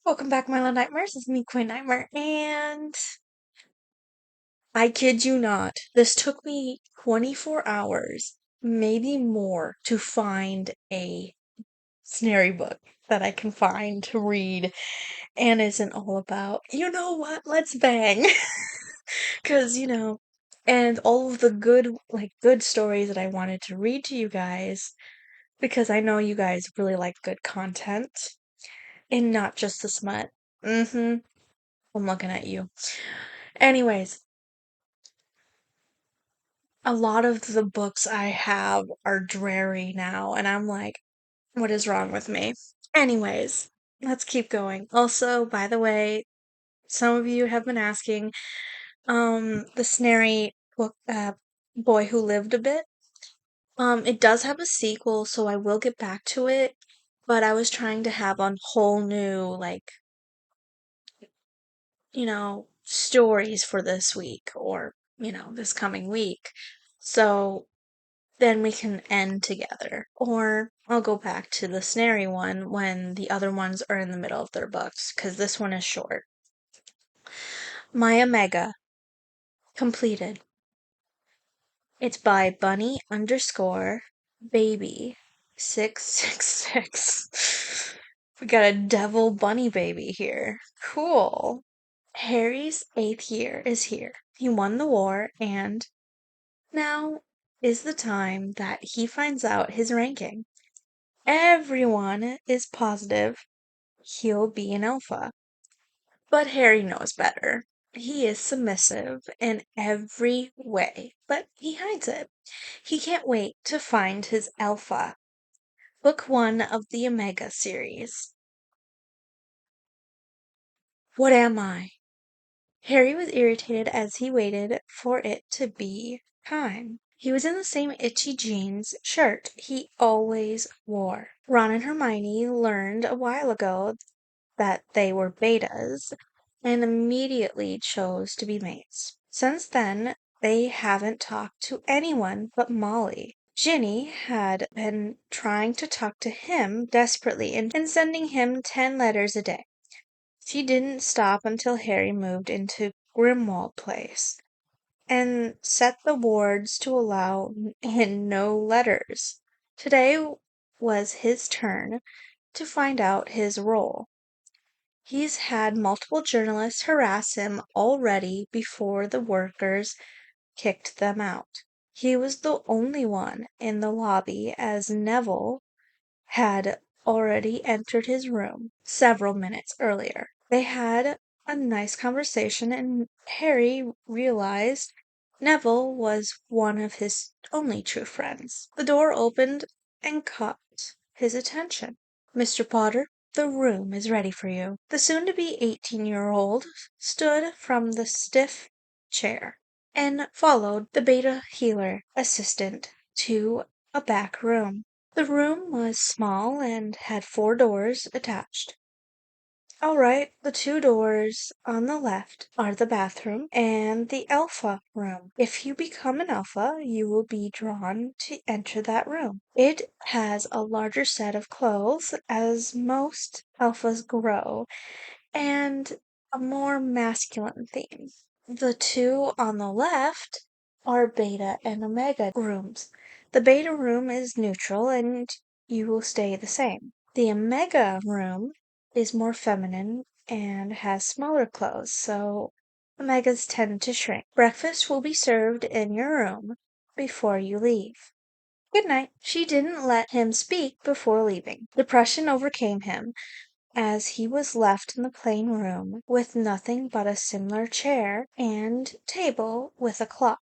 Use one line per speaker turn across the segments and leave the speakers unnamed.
Welcome back, my little nightmares. It's me, Queen Nightmare, and I kid you not, this took me 24 hours, maybe more, to find a Snarry book that I can find to read and isn't all about, you know what, let's bang. Because, and all of the good stories that I wanted to read to you guys, because I know you guys really like good content and not just the smut. I'm looking at you. Anyways, a lot of the books I have are dreary now, and I'm like, what is wrong with me? Anyways, let's keep going. Also, by the way, some of you have been asking, the Snarry book, Boy Who Lived a Bit. It does have a sequel, so I will get back to it, but I was trying to have a whole new, stories for this week or, this coming week. So then we can end together. Or I'll go back to the Snarry one when the other ones are in the middle of their books, because this one is short. My Omega. Completed. It's by Bunny underscore baby 666. We got a devil bunny baby here. Cool. Harry's 8th year is here. He won the war, and now is the time that he finds out his ranking. Everyone is positive he'll be an alpha, but Harry knows better. He is submissive in every way, but he hides it. He can't wait to find his alpha. Book 1 of the Omega series. What am I? Harry was irritated as he waited for it to be time. He was in the same itchy jeans shirt he always wore. Ron and Hermione learned a while ago that they were betas and immediately chose to be mates. Since then, they haven't talked to anyone but Molly. Ginny had been trying to talk to him desperately and sending him 10 letters a day. She didn't stop until Harry moved into Grimmauld Place and set the wards to allow in no letters. Today was his turn to find out his role. He's had multiple journalists harass him already before the workers kicked them out. He was the only one in the lobby as Neville had already entered his room several minutes earlier. They had a nice conversation, and Harry realized Neville was one of his only true friends. The door opened and caught his attention. Mr. Potter, the room is ready for you. The soon-to-be 18-year-old stood from the stiff chair and followed the beta healer assistant to a back room. The room was small and had 4 doors attached. All right, the 2 doors on the left are the bathroom and the alpha room. If you become an alpha, you will be drawn to enter that room. It has a larger set of clothes as most alphas grow and a more masculine theme. The 2 on the left are beta and omega rooms. The beta room is neutral and you will stay the same. The omega room is more feminine and has smaller clothes, so omegas tend to shrink. Breakfast will be served in your room before you leave. Good night. She didn't let him speak before leaving. Depression overcame him as he was left in the plain room with nothing but a similar chair and table with a clock.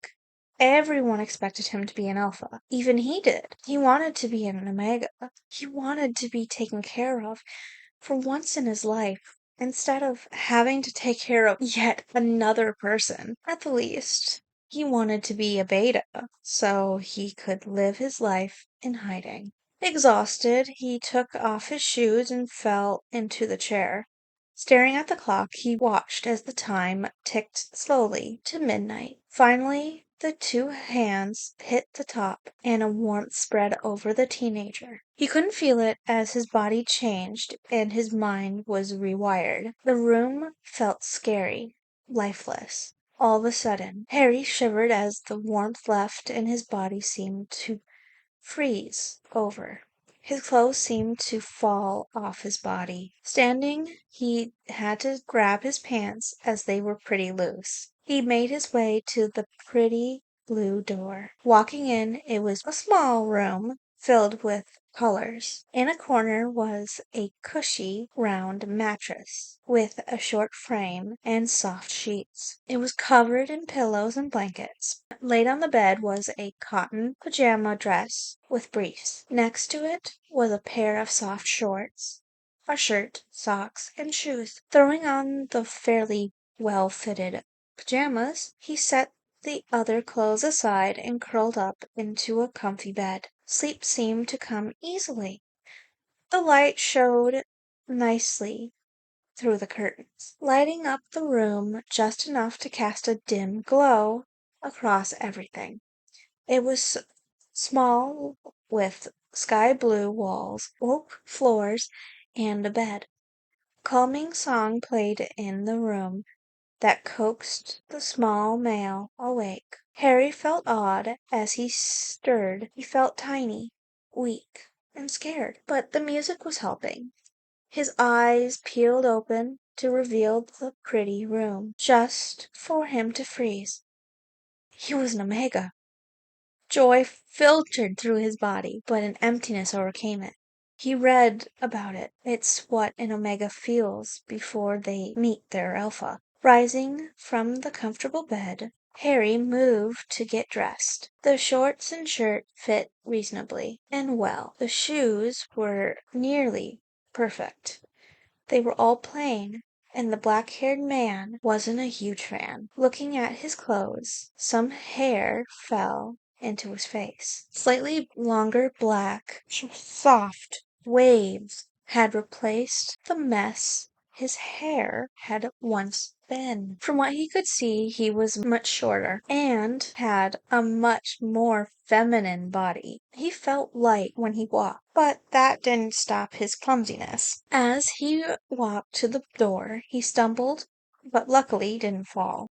Everyone expected him to be an alpha. Even he did. He wanted to be an omega. He wanted to be taken care of for once in his life, instead of having to take care of yet another person. At the least, he wanted to be a beta so he could live his life in hiding. Exhausted, he took off his shoes and fell into the chair. Staring at the clock, he watched as the time ticked slowly to midnight. Finally, The two hands hit the top, and a warmth spread over the teenager. He couldn't feel it as his body changed and his mind was rewired. The room felt scary, lifeless. All of a sudden, Harry shivered as the warmth left and his body seemed to freeze over. His clothes seemed to fall off his body. Standing, he had to grab his pants as they were pretty loose. He made his way to the pretty blue door. Walking in, it was a small room filled with colors. In a corner was a cushy, round mattress with a short frame and soft sheets. It was covered in pillows and blankets. Laid on the bed was a cotton pajama dress with briefs. Next to it was a pair of soft shorts, a shirt, socks, and shoes. Throwing on the fairly well-fitted pajamas, he set the other clothes aside and curled up into a comfy bed. Sleep seemed to come easily. The light showed nicely through the curtains, lighting up the room just enough to cast a dim glow across everything. It was small, with sky blue walls, oak floors, and a bed. A calming song played in the room that coaxed the small male awake. Harry felt odd as he stirred. He felt tiny, weak, and scared. But the music was helping. His eyes peeled open to reveal the pretty room, just for him to freeze. He was an Omega. Joy filtered through his body, but an emptiness overcame it. He read about it. It's what an Omega feels before they meet their Alpha. Rising from the comfortable bed, Harry moved to get dressed. The shorts and shirt fit reasonably and well. The shoes were nearly perfect. They were all plain, and the black-haired man wasn't a huge fan. Looking at his clothes, some hair fell into his face. Slightly longer black, soft waves had replaced the mess his hair had once been. From what he could see, he was much shorter and had a much more feminine body. He felt light when he walked, but that didn't stop his clumsiness. As he walked to the door, he stumbled, but luckily didn't fall.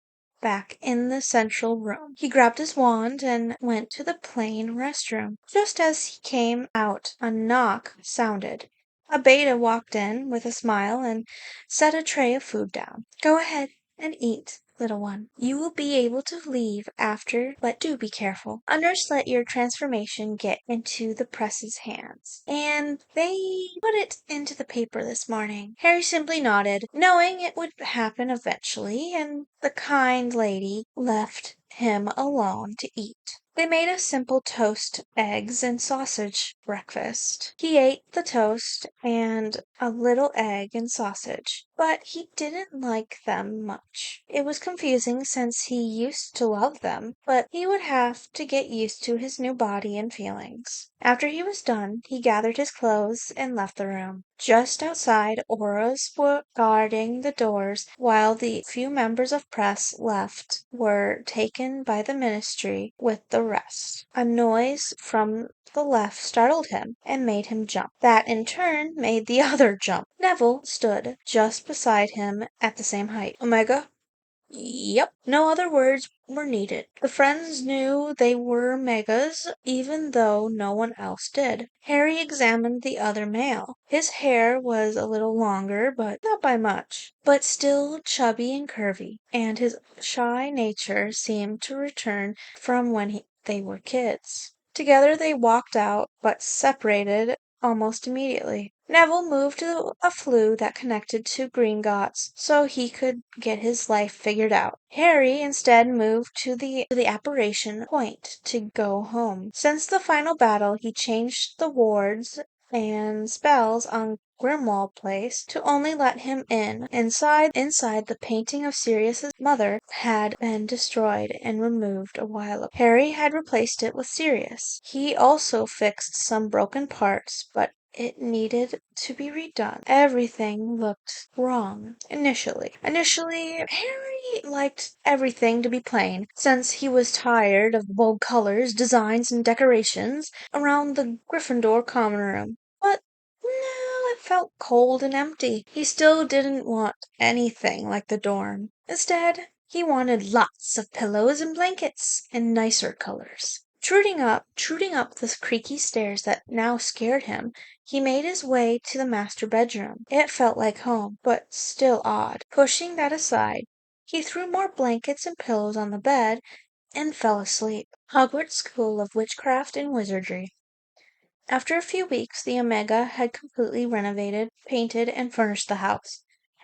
Back in the central room, he grabbed his wand and went to the plain restroom. Just as he came out, a knock sounded. A beta walked in with a smile and set a tray of food down. "Go ahead and eat, little one. You will be able to leave after, but do be careful. A nurse let your transformation get into the press's hands, and they put it into the paper this morning." Harry simply nodded, knowing it would happen eventually, and the kind lady left him alone to eat. They made a simple toast, eggs, and sausage breakfast. He ate the toast and a little egg and sausage, but he didn't like them much. It was confusing since he used to love them, but he would have to get used to his new body and feelings. After he was done, he gathered his clothes and left the room. Just outside, auras were guarding the doors, while the few members of press left were taken by the ministry with the rest. A noise from the left startled him and made him jump. That in turn made the other jump. Neville stood just beside him at the same height. "Omega?" "Yep." No other words were needed. The friends knew they were Megas, even though no one else did. Harry examined the other male. His hair was a little longer, but not by much, but still chubby and curvy, and his shy nature seemed to return from when they were kids. Together they walked out, but separated almost immediately. Neville moved to a flue that connected to Gringotts so he could get his life figured out. Harry instead moved to the apparition point to go home. Since the final battle, he changed the wards and spells on Grimwald Place to only let him in. Inside, the painting of Sirius's mother had been destroyed and removed a while ago. Harry had replaced it with Sirius. He also fixed some broken parts, but it needed to be redone. Everything looked wrong initially. Initially, Harry liked everything to be plain, since he was tired of the bold colors, designs, and decorations around the Gryffindor common room. But no, it felt cold and empty. He still didn't want anything like the dorm. Instead, he wanted lots of pillows and blankets and nicer colors. Truding up the creaky stairs that now scared him, he made his way to the master bedroom. It felt like home, but still odd. Pushing that aside, he threw more blankets and pillows on the bed and fell asleep. Hogwarts School of Witchcraft and Wizardry. After a few weeks, the Omega had completely renovated, painted, and furnished the house.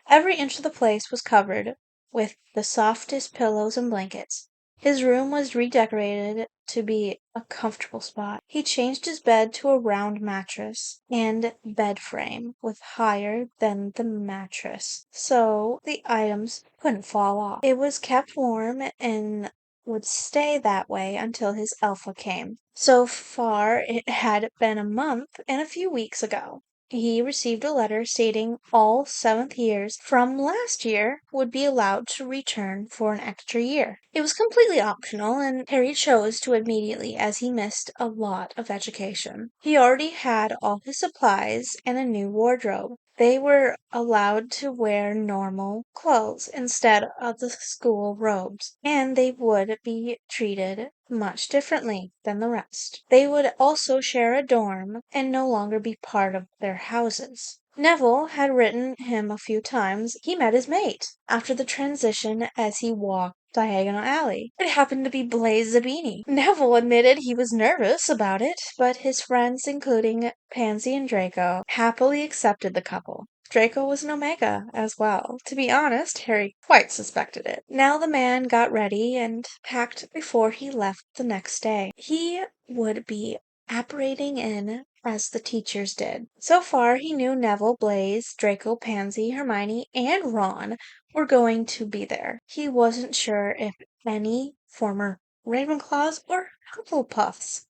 Every inch of the place was covered with the softest pillows and blankets. His room was redecorated to be a comfortable spot. He changed his bed to a round mattress and bed frame with higher than the mattress, so the items couldn't fall off. It was kept warm and would stay that way until his Alpha came. So far it had been a month and a few weeks ago. He received a letter stating all seventh years from last year would be allowed to return for an extra year. It was completely optional, and Harry chose to immediately as he missed a lot of education. He already had all his supplies and a new wardrobe. They were allowed to wear normal clothes instead of the school robes, and they would be treated much differently than the rest. They would also share a dorm and no longer be part of their houses. Neville had written him a few times he met his mate after the transition as he walked Diagonal Alley. It happened to be Blaise Zabini. Neville admitted he was nervous about it, but his friends, including Pansy and Draco, happily accepted the couple. Draco was an Omega as well. To be honest, Harry quite suspected it. Now the man got ready and packed before he left the next day. He would be apparating in as the teachers did. So far he knew Neville, Blaise, Draco, Pansy, Hermione, and Ron were going to be there. He wasn't sure if any former Ravenclaws or Hufflepuffs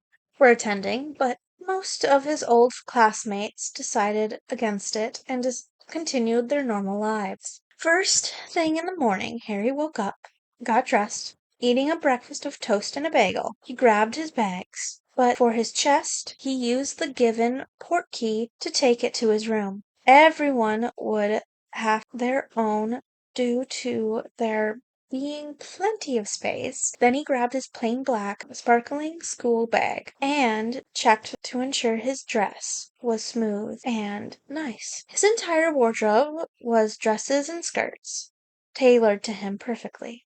were attending, but most of his old classmates decided against it and continued their normal lives. First thing in the morning, Harry woke up, got dressed, eating a breakfast of toast and a bagel. He grabbed his bags, but for his chest, he used the given portkey to take it to his room. Everyone would have their own due to there being plenty of space. Then he grabbed his plain black, sparkling school bag and checked to ensure his dress was smooth and nice. His entire wardrobe was dresses and skirts, tailored to him perfectly.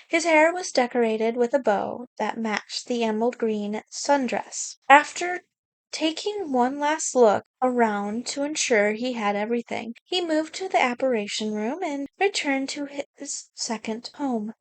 His hair was decorated with a bow that matched the emerald green sundress. After taking one last look around to ensure he had everything, he moved to the apparition room and returned to his second home.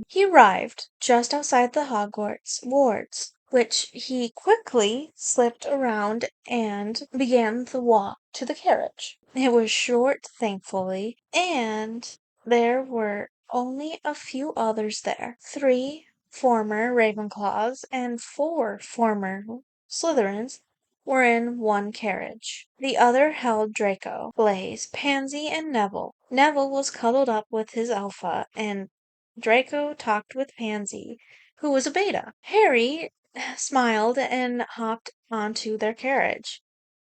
He arrived just outside the Hogwarts wards, which he quickly slipped around and began the walk to the carriage. It was short, thankfully, and there were only a few others there. 3 former Ravenclaws and 4 former Slytherins were in one carriage. The other held Draco, Blaise, Pansy, and Neville. Neville was cuddled up with his Alpha, and Draco talked with Pansy, who was a Beta. Harry smiled and hopped onto their carriage,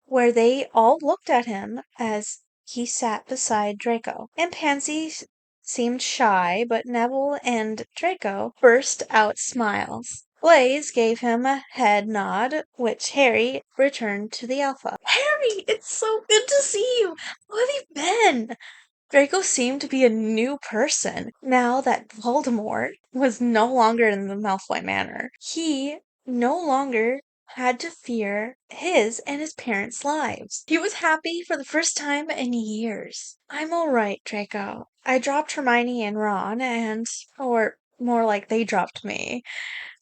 where they all looked at him as he sat beside Draco. And Pansy seemed shy, but Neville and Draco burst out smiles. Blaise gave him a head nod, which Harry returned to the Alpha. Harry, it's so good to see you! How have you been? Draco seemed to be a new person now that Voldemort was no longer in the Malfoy Manor. He no longer had to fear his and his parents' lives. He was happy for the first time in years. I'm all right, Draco. I dropped Hermione and Ron or more like they dropped me.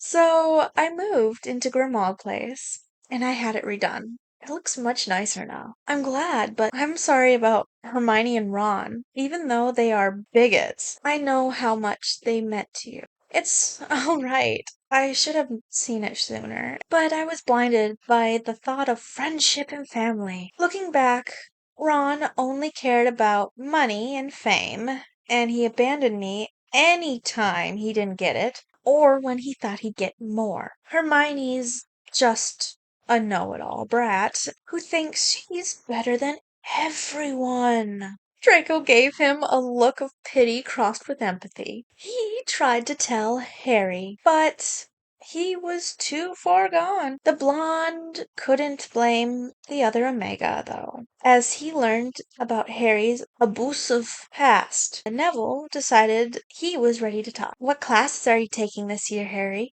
So I moved into Grimmauld Place and I had it redone. It looks much nicer now. I'm glad, but I'm sorry about Hermione and Ron. Even though they are bigots, I know how much they meant to you. It's all right. I should have seen it sooner, but I was blinded by the thought of friendship and family. Looking back, Ron only cared about money and fame, and he abandoned me any time he didn't get it, or when he thought he'd get more. Hermione's just a know-it-all brat who thinks she's better than everyone. Draco gave him a look of pity crossed with empathy. He tried to tell Harry, but he was too far gone. The blonde couldn't blame the other Omega, though. As he learned about Harry's abusive past, Neville decided he was ready to talk. What classes are you taking this year, Harry?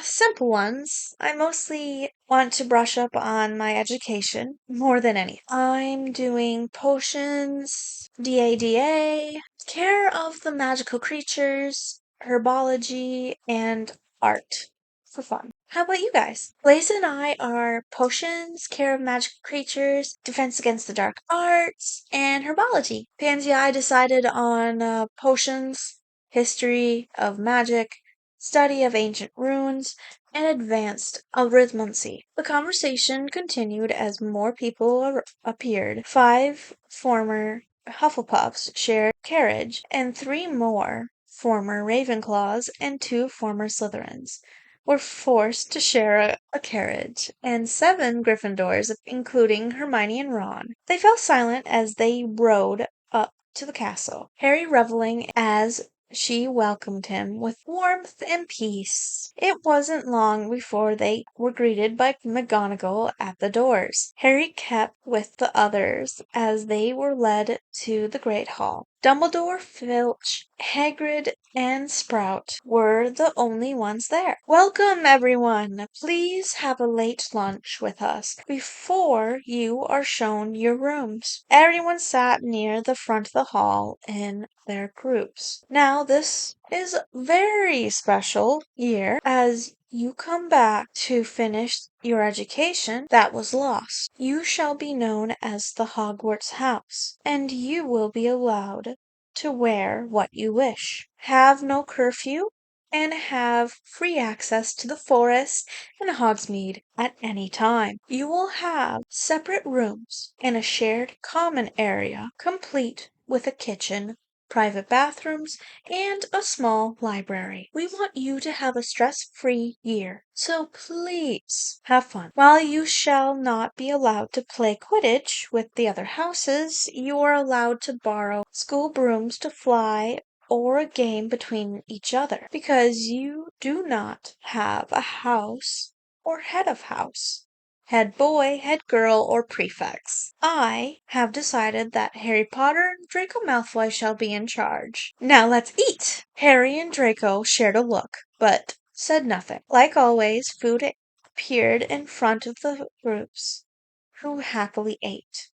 Simple ones. I mostly want to brush up on my education more than anything. I'm doing potions, DADA, care of the magical creatures, herbology, and art for fun. How about you guys? Blaze and I are potions, care of magical creatures, defense against the dark arts, and herbology. Pansy and I decided on potions, history of magic, study of ancient runes, and advanced arithmancy. The conversation continued as more people appeared. 5 former Hufflepuffs shared carriage, and 3 more former Ravenclaws and 2 former Slytherins were forced to share a carriage, and 7 Gryffindors, including Hermione and Ron. They fell silent as they rode up to the castle, Harry reveling as she welcomed him with warmth and peace. It wasn't long before they were greeted by McGonagall at the doors. Harry kept with the others as they were led to the Great Hall. Dumbledore, Filch, Hagrid, and Sprout were the only ones there. Welcome, everyone! Please have a late lunch with us before you are shown your rooms. Everyone sat near the front of the hall in their groups. Now, this is a very special year as you come back to finish your education that was lost. You shall be known as the Hogwarts house, and you will be allowed to wear what you wish, have no curfew, and have free access to the forest and Hogsmeade at any time. You will have separate rooms and a shared common area, complete with a kitchen, private bathrooms, and a small library. We want you to have a stress-free year, so please have fun. While you shall not be allowed to play Quidditch with the other houses, you are allowed to borrow school brooms to fly or a game between each other, because you do not have a house or head of house, head boy, head girl, or prefects. I have decided that Harry Potter and Draco Malfoy shall be in charge. Now let's eat! Harry and Draco shared a look, but said nothing. Like always, food appeared in front of the groups, who happily ate.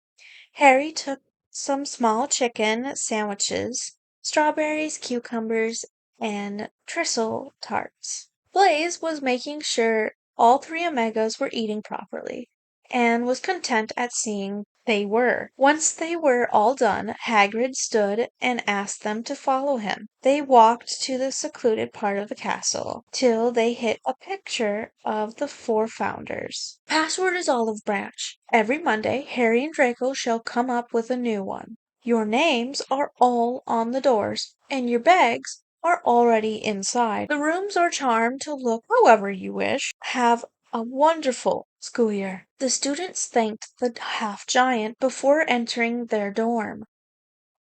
Harry took some small chicken sandwiches, strawberries, cucumbers, and tristle tarts. Blaze was making sure all 3 Omegas were eating properly, and was content at seeing they were. Once they were all done, Hagrid stood and asked them to follow him. They walked to the secluded part of the castle, till they hit a picture of the 4 founders. Password is Olive Branch. Every Monday, Harry and Draco shall come up with a new one. Your names are all on the doors, and your bags are already inside. The rooms are charmed to look however you wish. Have a wonderful school year. The students thanked the half-giant before entering their dorm.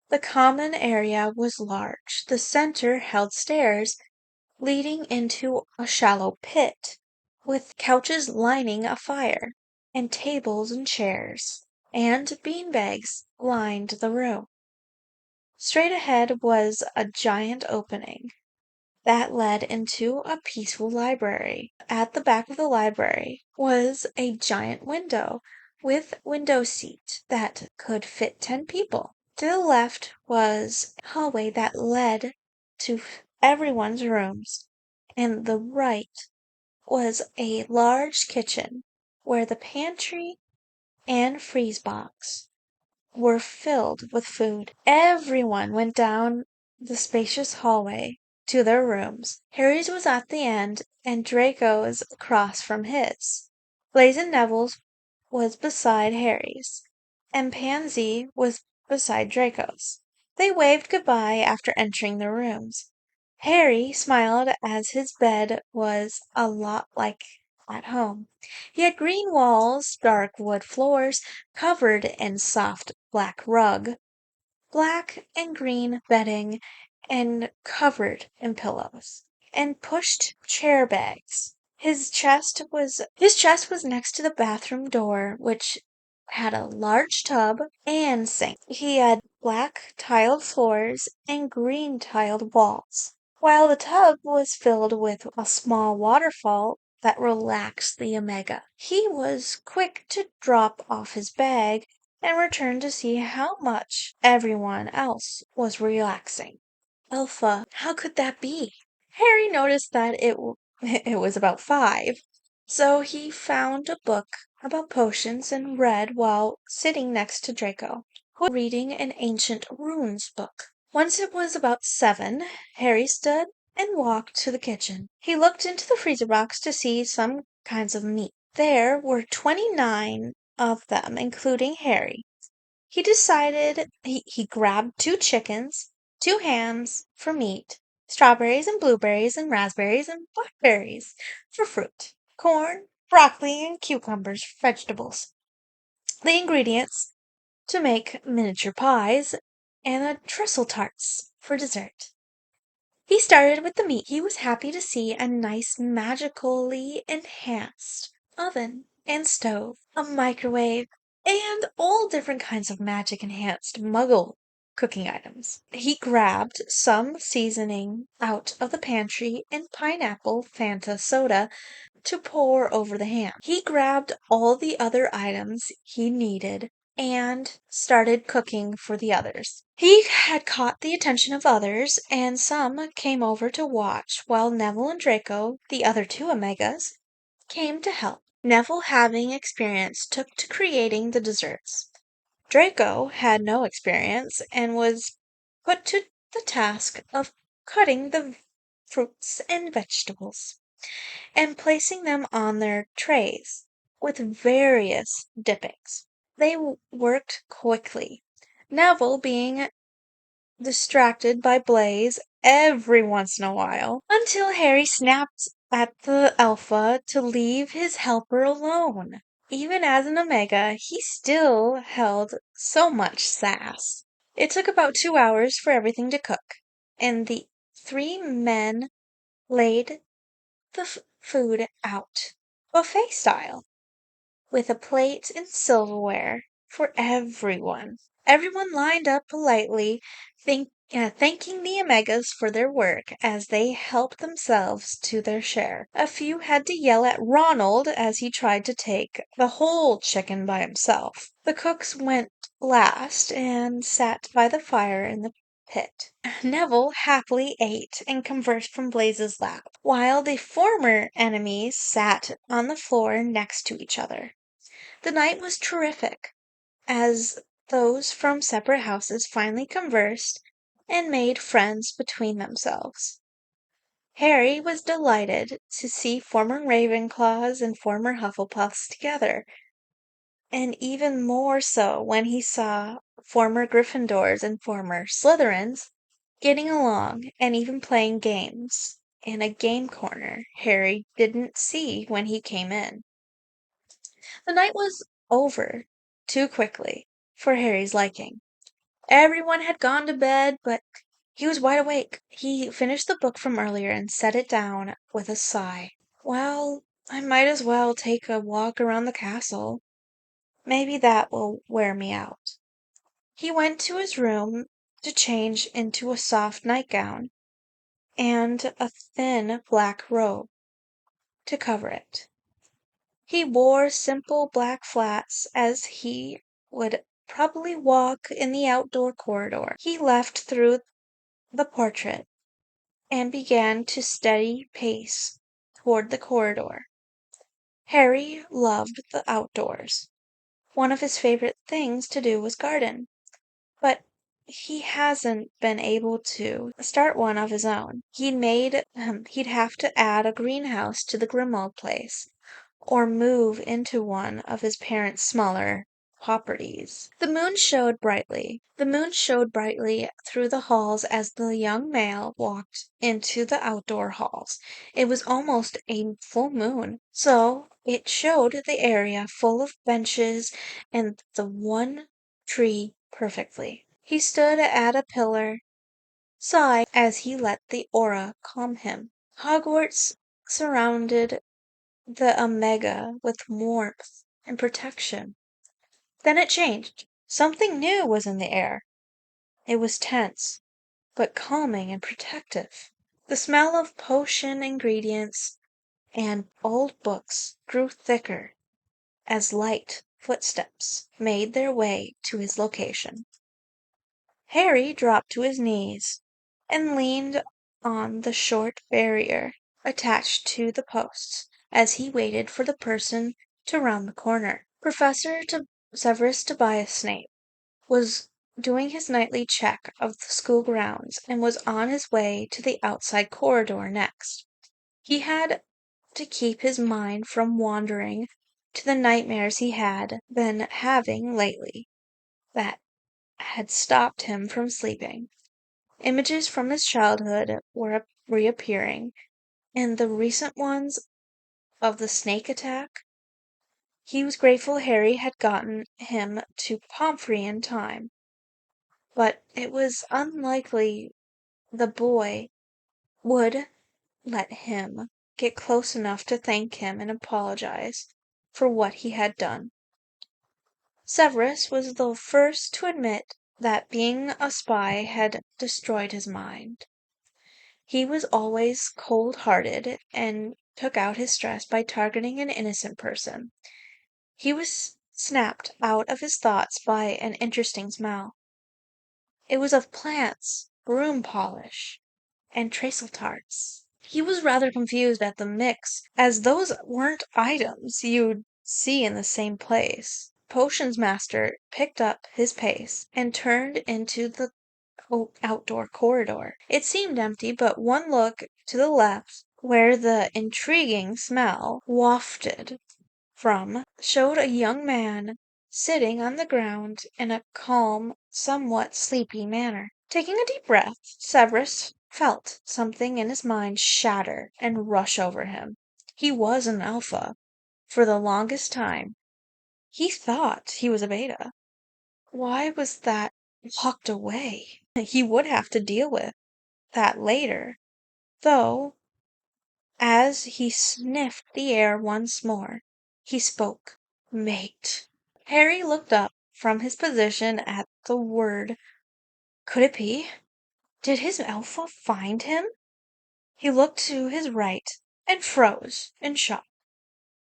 The common area was large. The center held stairs leading into a shallow pit, with couches lining a fire, and tables and chairs, and beanbags lined the room. Straight ahead was a giant opening that led into a peaceful library. At the back of the library was a giant window with window seat that could fit 10 people. To the left was a hallway that led to everyone's rooms, and the right was a large kitchen where the pantry and freeze box were filled with food. Everyone went down the spacious hallway to their rooms. Harry's was at the end, and Draco's across from his. Blaise and Neville's was beside Harry's, and Pansy was beside Draco's. They waved goodbye after entering their rooms. Harry smiled as his bed was a lot like at home. He had green walls, dark wood floors, covered in soft black rug, black and green bedding, and covered in pillows, and pushed chair bags. His chest was next to the bathroom door, which had a large tub and sink. He had black tiled floors and green tiled walls, while the tub was filled with a small waterfall that relaxed the Omega. He was quick to drop off his bag and return to see how much everyone else was relaxing. Alpha, how could that be? Harry noticed that it was about 5, so he found a book about potions and read while sitting next to Draco, who was reading an ancient runes book. Once it was about 7, Harry stood and walked to the kitchen. He looked into the freezer box to see some kinds of meat. There were 29 of them, including Harry. He grabbed 2 chickens, 2 hams for meat, strawberries and blueberries and raspberries and blackberries for fruit, corn, broccoli, and cucumbers for vegetables. The ingredients to make miniature pies and the trestle tarts for dessert. He started with the meat. He was happy to see a nice magically enhanced oven and stove, a microwave, and all different kinds of magic enhanced muggle cooking items. He grabbed some seasoning out of the pantry and pineapple Fanta soda to pour over the ham. He grabbed all the other items he needed and started cooking for the others. He had caught the attention of others, and some came over to watch while Neville and Draco, the other 2 Omegas, came to help. Neville, having experience, took to creating the desserts. Draco had no experience and was put to the task of cutting the fruits and vegetables and placing them on their trays with various dippings. They worked quickly, Neville being distracted by Blaise every once in a while, until Harry snapped at the Alpha to leave his helper alone. Even as an Omega, he still held so much sass. It took about 2 hours for everything to cook, and the 3 men laid the food out, buffet style, with a plate and silverware for everyone. Everyone lined up politely, thanking the Omegas for their work as they helped themselves to their share. A few had to yell at Ronald as he tried to take the whole chicken by himself. The cooks went last and sat by the fire in the pit. Neville happily ate and conversed from Blaise's lap, while the former enemies sat on the floor next to each other. The night was terrific, as those from separate houses finally conversed and made friends between themselves. Harry was delighted to see former Ravenclaws and former Hufflepuffs together, and even more so when he saw former Gryffindors and former Slytherins getting along and even playing games in a game corner Harry didn't see when he came in. The night was over too quickly for Harry's liking. Everyone had gone to bed, but he was wide awake. He finished the book from earlier and set it down with a sigh. Well, I might as well take a walk around the castle. Maybe that will wear me out. He went to his room to change into a soft nightgown and a thin black robe to cover it. He wore simple black flats as he would probably walk in the outdoor corridor. He left through the portrait and began to steady pace toward the corridor. Harry loved the outdoors. One of his favorite things to do was garden, but he hasn't been able to start one of his own. He'd have to add a greenhouse to the Grimald place, or move into one of his parents' smaller properties. The moon showed brightly through the halls as the young male walked into the outdoor halls. It was almost a full moon, so it showed the area full of benches and the one tree perfectly. He stood at a pillar, sighed as he let the aura calm him. Hogwarts surrounded the Omega with warmth and protection. Then it changed. Something new was in the air. It was tense, but calming and protective. The smell of potion ingredients and old books grew thicker as light footsteps made their way to his location. Harry dropped to his knees and leaned on the short barrier attached to the posts as he waited for the person to round the corner. Severus Tobias Snape was doing his nightly check of the school grounds and was on his way to the outside corridor next. He had to keep his mind from wandering to the nightmares he had been having lately that had stopped him from sleeping. Images from his childhood were reappearing, and the recent ones of the snake attack. He was grateful Harry had gotten him to Pomfrey in time, but it was unlikely the boy would let him get close enough to thank him and apologize for what he had done. Severus was the first to admit that being a spy had destroyed his mind. He was always cold-hearted and took out his stress by targeting an innocent person. He was snapped out of his thoughts by an interesting smell. It was of plants, broom polish, and trestle tarts. He was rather confused at the mix, as those weren't items you'd see in the same place. Potions Master picked up his pace and turned into the outdoor corridor. It seemed empty, but one look to the left, where the intriguing smell wafted from, showed a young man sitting on the ground in a calm, somewhat sleepy manner. Taking a deep breath, Severus felt something in his mind shatter and rush over him. He was an alpha. For the longest time, he thought he was a beta. Why was that locked away? He would have to deal with that later, though, as he sniffed the air once more, he spoke. Mate. Harry looked up from his position at the word. Could it be? Did his alpha find him? He looked to his right and froze in shock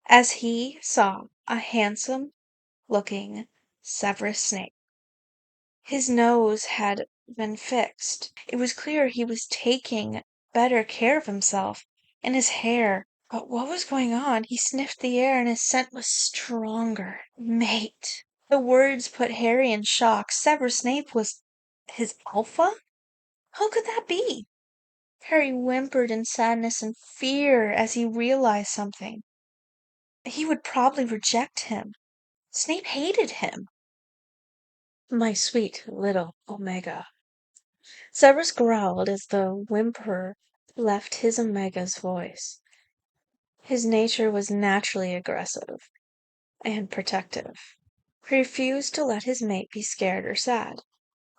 as he saw a handsome-looking Severus Snape. His nose had been fixed. It was clear he was taking better care of himself, and his hair. But what was going on? He sniffed the air, and his scent was stronger. Mate. The words put Harry in shock. Severus Snape was his alpha? How could that be? Harry whimpered in sadness and fear as he realized something. He would probably reject him. Snape hated him. My sweet little Omega. Severus growled as the whimper left his Omega's voice. His nature was naturally aggressive and protective. He refused to let his mate be scared or sad.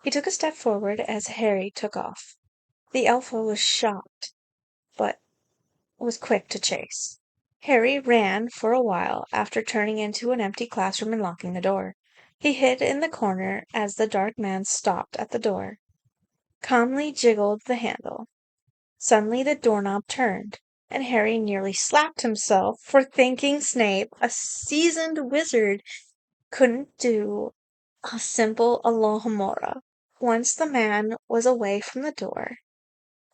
He took a step forward as Harry took off. The Alpha was shocked, but was quick to chase. Harry ran for a while after turning into an empty classroom and locking the door. He hid in the corner as the dark man stopped at the door, calmly jiggled the handle. Suddenly the doorknob turned, and Harry nearly slapped himself for thinking Snape, a seasoned wizard, couldn't do a simple Alohomora. Once the man was away from the door,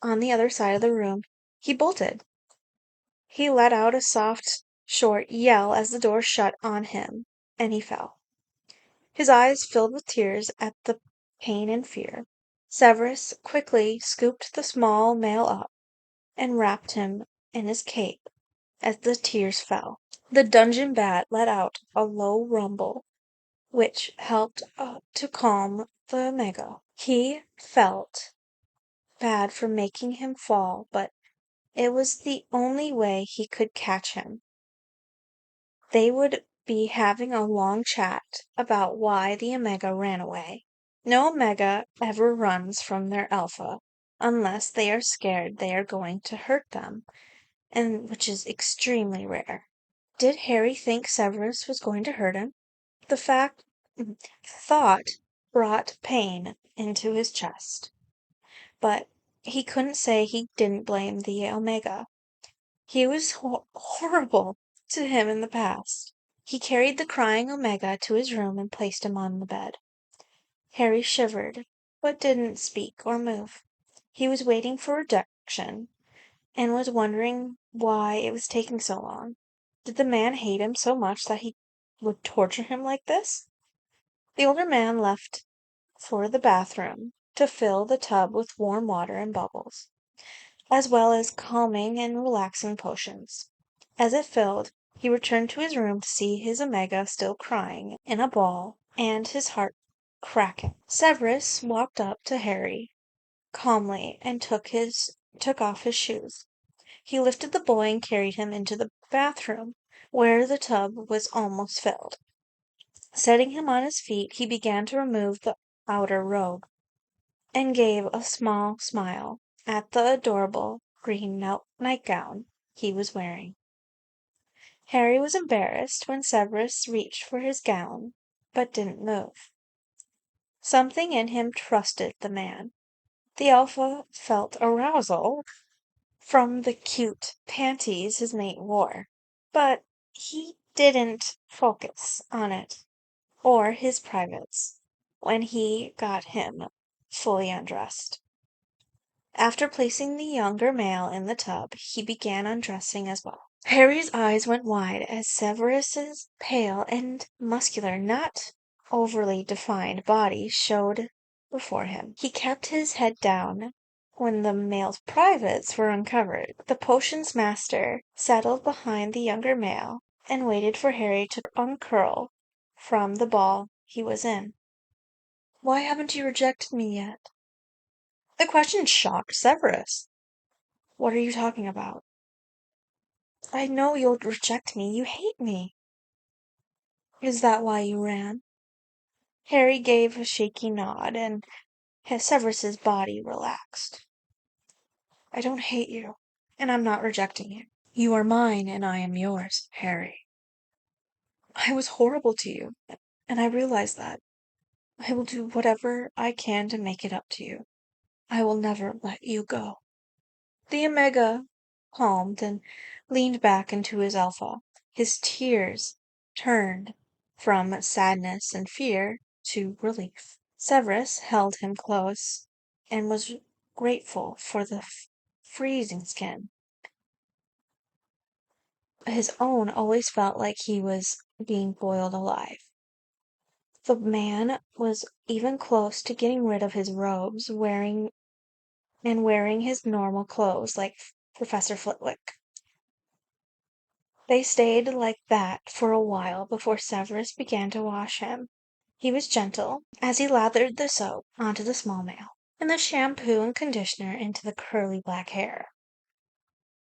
on the other side of the room, he bolted. He let out a soft, short yell as the door shut on him, and he fell. His eyes filled with tears at the pain and fear. Severus quickly scooped the small male up and wrapped him in his cape as the tears fell. The dungeon bat let out a low rumble, which helped to calm the Omega. He felt bad for making him fall, but it was the only way he could catch him. They would be having a long chat about why the Omega ran away. No Omega ever runs from their Alpha unless they are scared they are going to hurt them, and which is extremely rare. Did Harry think Severus was going to hurt him? The thought brought pain into his chest, but he couldn't say he didn't blame the Omega. He was horrible to him in the past. He carried the crying Omega to his room and placed him on the bed. Harry shivered, but didn't speak or move. He was waiting for rejection, and was wondering why it was taking so long. Did the man hate him so much that he would torture him like this? The older man left for the bathroom to fill the tub with warm water and bubbles, as well as calming and relaxing potions. As it filled, he returned to his room to see his Omega still crying in a ball and his heart cracking. Severus walked up to Harry calmly and took off his shoes. He lifted the boy and carried him into the bathroom, where the tub was almost filled. Setting him on his feet, he began to remove the outer robe, and gave a small smile at the adorable green nightgown he was wearing. Harry was embarrassed when Severus reached for his gown, but didn't move. Something in him trusted the man. The Alpha felt arousal from the cute panties his mate wore, but he didn't focus on it or his privates when he got him fully undressed. After placing the younger male in the tub, he began undressing as well. Harry's eyes went wide as Severus's pale and muscular, not overly defined body showed before him. He kept his head down when the male's privates were uncovered. The potions master settled behind the younger male and waited for Harry to uncurl from the ball he was in. "Why haven't you rejected me yet?" The question shocked Severus. "What are you talking about?" "I know you'll reject me. You hate me." "Is that why you ran?" Harry gave a shaky nod, and Severus's body relaxed. "I don't hate you, and I'm not rejecting you. You are mine, and I am yours, Harry. I was horrible to you, and I realize that. I will do whatever I can to make it up to you. I will never let you go." The Omega calmed and leaned back into his Alpha. His tears turned from sadness and fear to relief. Severus held him close and was grateful for the freezing skin. His own always felt like he was being boiled alive. The man was even close to getting rid of his robes, wearing his normal clothes like Professor Flitwick. They stayed like that for a while before Severus began to wash him. He was gentle as he lathered the soap onto the small male, and the shampoo and conditioner into the curly black hair.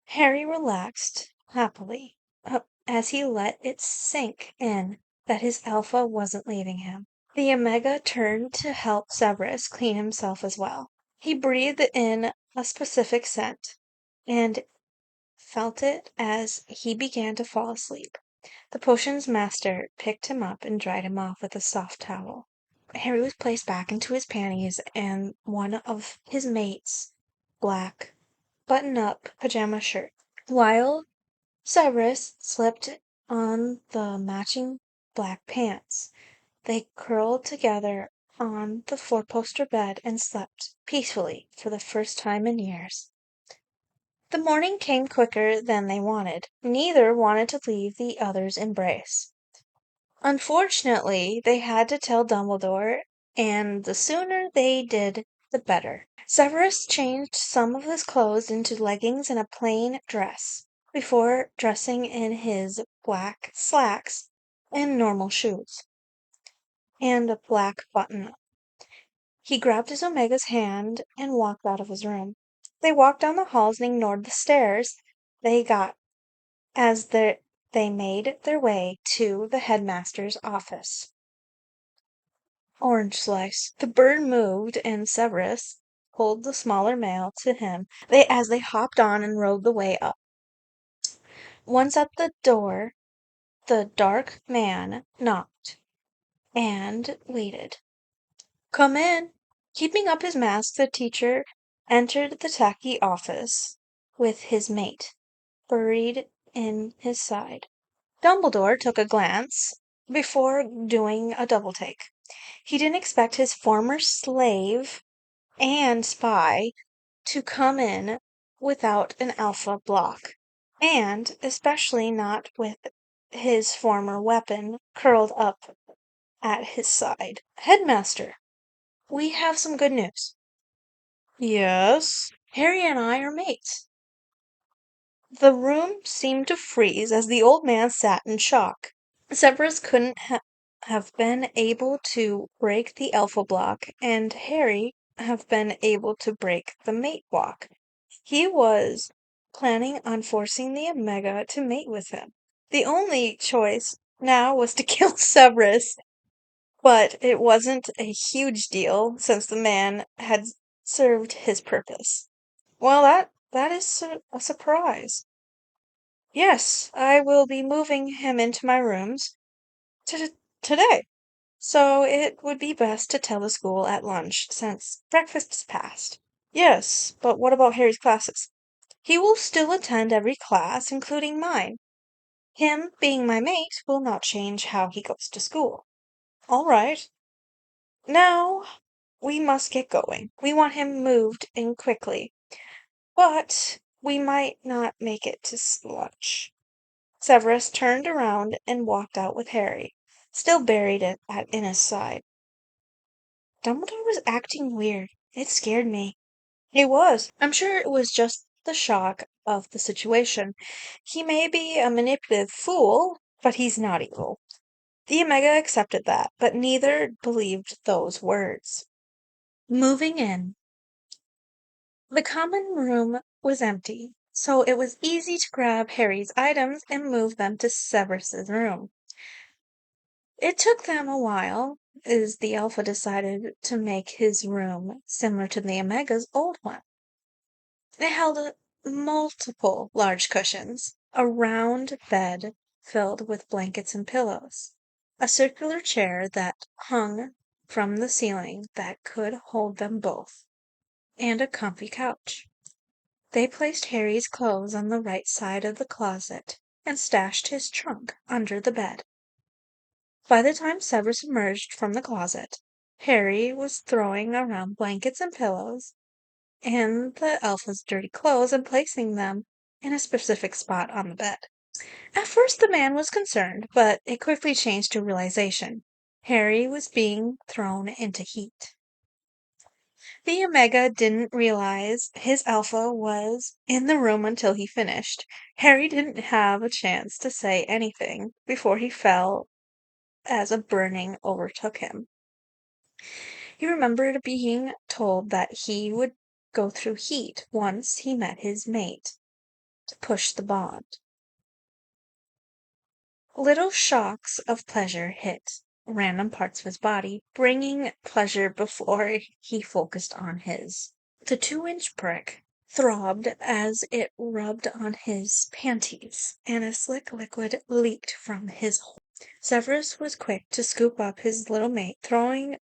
Harry relaxed happily as he let it sink in that his Alpha wasn't leaving him. The Omega turned to help Severus clean himself as well. He breathed in a specific scent and felt it as he began to fall asleep. The potions master picked him up and dried him off with a soft towel. Harry was placed back into his panties and one of his mates' black button-up pajama shirt, while Severus slipped on the matching black pants. They curled together on the four-poster bed and slept peacefully for the first time in years. The morning came quicker than they wanted. Neither wanted to leave the other's embrace. Unfortunately, they had to tell Dumbledore and the sooner they did, the better. Severus changed some of his clothes into leggings and a plain dress before dressing in his black slacks and normal shoes and a black button. He grabbed his Omega's hand and walked out of his room. They walked down the halls and ignored the stares they got as they made their way to the headmaster's office. Orange slice. The bird moved, and Severus pulled the smaller male to him as they hopped on and rode the way up. Once at the door, the dark man knocked and waited. "Come in." Keeping up his mask, the teacher entered the tacky office with his mate buried in his side. Dumbledore took a glance before doing a double take. He didn't expect his former slave and spy to come in without an alpha block, and especially not with his former weapon curled up at his side. "Headmaster, we have some good news." "Yes?" "Harry and I are mates." The room seemed to freeze as the old man sat in shock. Severus couldn't have been able to break the alpha block, and Harry have been able to break the mate block. He was planning on forcing the Omega to mate with him. The only choice now was to kill Severus, but it wasn't a huge deal since the man had served his purpose. "Well, that is a surprise." "Yes, I will be moving him into my rooms today, so it would be best to tell the school at lunch, since breakfast's past." "Yes, but what about Harry's classes?" "He will still attend every class, including mine. Him being my mate will not change how he goes to school." "All right. Now we must get going. We want him moved in quickly, but we might not make it to lunch." Severus turned around and walked out with Harry, still buried in his side. Dumbledore was acting weird. It scared me. He was. I'm sure it was just the shock of the situation. He may be a manipulative fool, but he's not evil. The Omega accepted that, but neither believed those words. Moving in. The common room was empty, so it was easy to grab Harry's items and move them to Severus's room. It took them a while, as the Alpha decided to make his room similar to the Omega's old one. It held multiple large cushions, a round bed filled with blankets and pillows, a circular chair that hung from the ceiling that could hold them both, and a comfy couch. They placed Harry's clothes on the right side of the closet and stashed his trunk under the bed. By the time Severus emerged from the closet, Harry was throwing around blankets and pillows and the Alpha's dirty clothes and placing them in a specific spot on the bed. At first the man was concerned, but it quickly changed to realization. Harry was being thrown into heat. The Omega didn't realize his Alpha was in the room until he finished. Harry didn't have a chance to say anything before he fell as a burning overtook him. He remembered being told that he would go through heat once he met his mate to push the bond. Little shocks of pleasure hit random parts of his body, bringing pleasure before he focused on his. The 2-inch prick throbbed as it rubbed on his panties, and a slick liquid leaked from his hole. Severus was quick to scoop up his little mate, throwing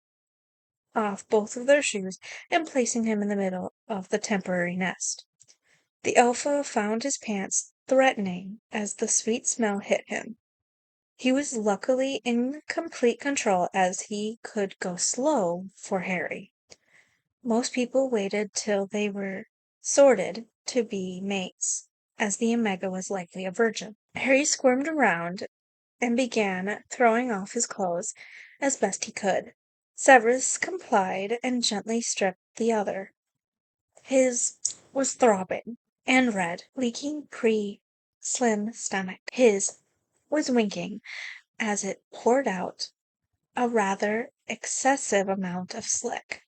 off both of their shoes and placing him in the middle of the temporary nest. The Alpha found his pants threatening as the sweet smell hit him. He was luckily in complete control as he could go slow for Harry. Most people waited till they were sorted to be mates, as the Omega was likely a virgin. Harry squirmed around and began throwing off his clothes as best he could. Severus complied and gently stripped the other. His was throbbing and red, leaking slim stomach. His was winking as it poured out a rather excessive amount of slick.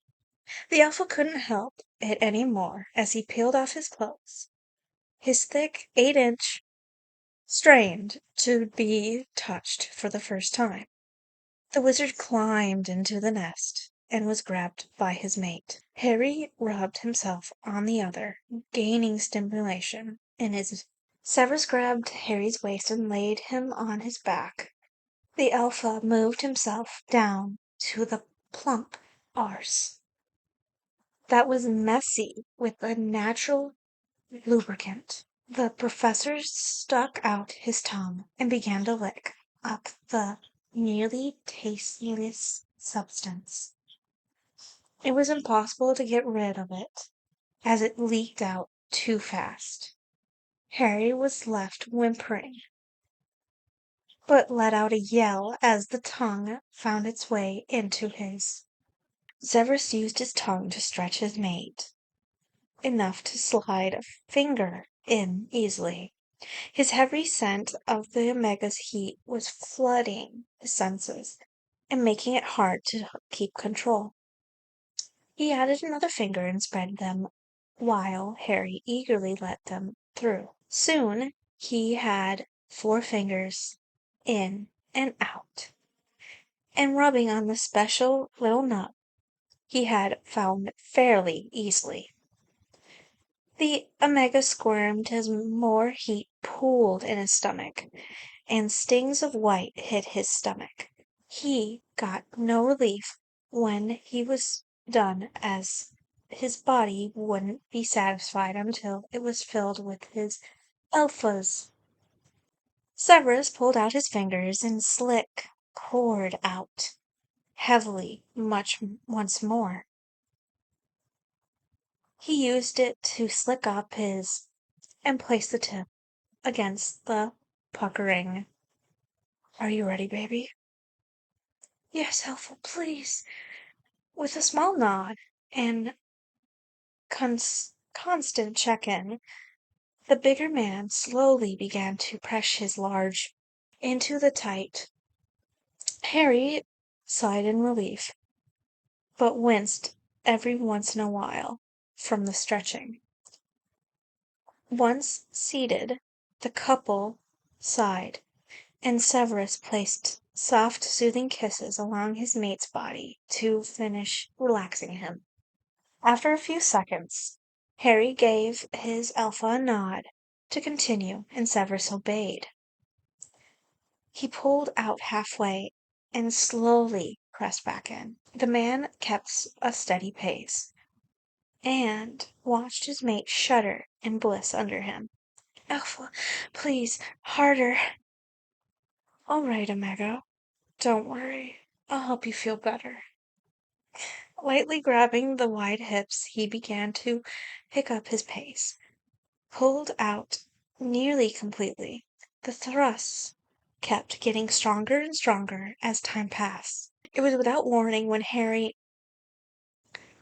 The Alpha couldn't help it any more as he peeled off his clothes. His thick 8-inch strained to be touched for the first time. The wizard climbed into the nest and was grabbed by his mate. Harry rubbed himself on the other, gaining stimulation in his. Severus grabbed Harry's waist and laid him on his back. The Alpha moved himself down to the plump arse that was messy with a natural lubricant. The professor stuck out his tongue and began to lick up the nearly tasteless substance. It was impossible to get rid of it, as it leaked out too fast. Harry was left whimpering, but let out a yell as the tongue found its way into his. Severus used his tongue to stretch his mate, enough to slide a finger in easily. His heavy scent of the Omega's heat was flooding his senses and making it hard to keep control. He added another finger and spread them while Harry eagerly let them through. Soon he had 4 fingers in and out, and rubbing on the special little nut he had found fairly easily. The Omega squirmed as more heat pooled in his stomach, and stings of white hit his stomach. He got no relief when he was done, as his body wouldn't be satisfied until it was filled with his alphas. Severus pulled out his fingers and slick poured out heavily once more. He used it to slick up his and place the tip against the puckering. Are you ready, baby? Yes, Alpha, please. With a small nod and constant check-in, the bigger man slowly began to press his large into the tight. Harry sighed in relief, but winced every once in a while from the stretching. Once seated, the couple sighed, and Severus placed soft, soothing kisses along his mate's body to finish relaxing him. After a few seconds, Harry gave his Alpha a nod to continue, and Severus obeyed. He pulled out halfway and slowly pressed back in. The man kept a steady pace, and watched his mate shudder in bliss under him. Alpha, please, harder. All right, Omega. Don't worry. I'll help you feel better. Lightly grabbing the wide hips, he began to pick up his pace. Pulled out nearly completely, the thrusts kept getting stronger and stronger as time passed. It was without warning when Harry,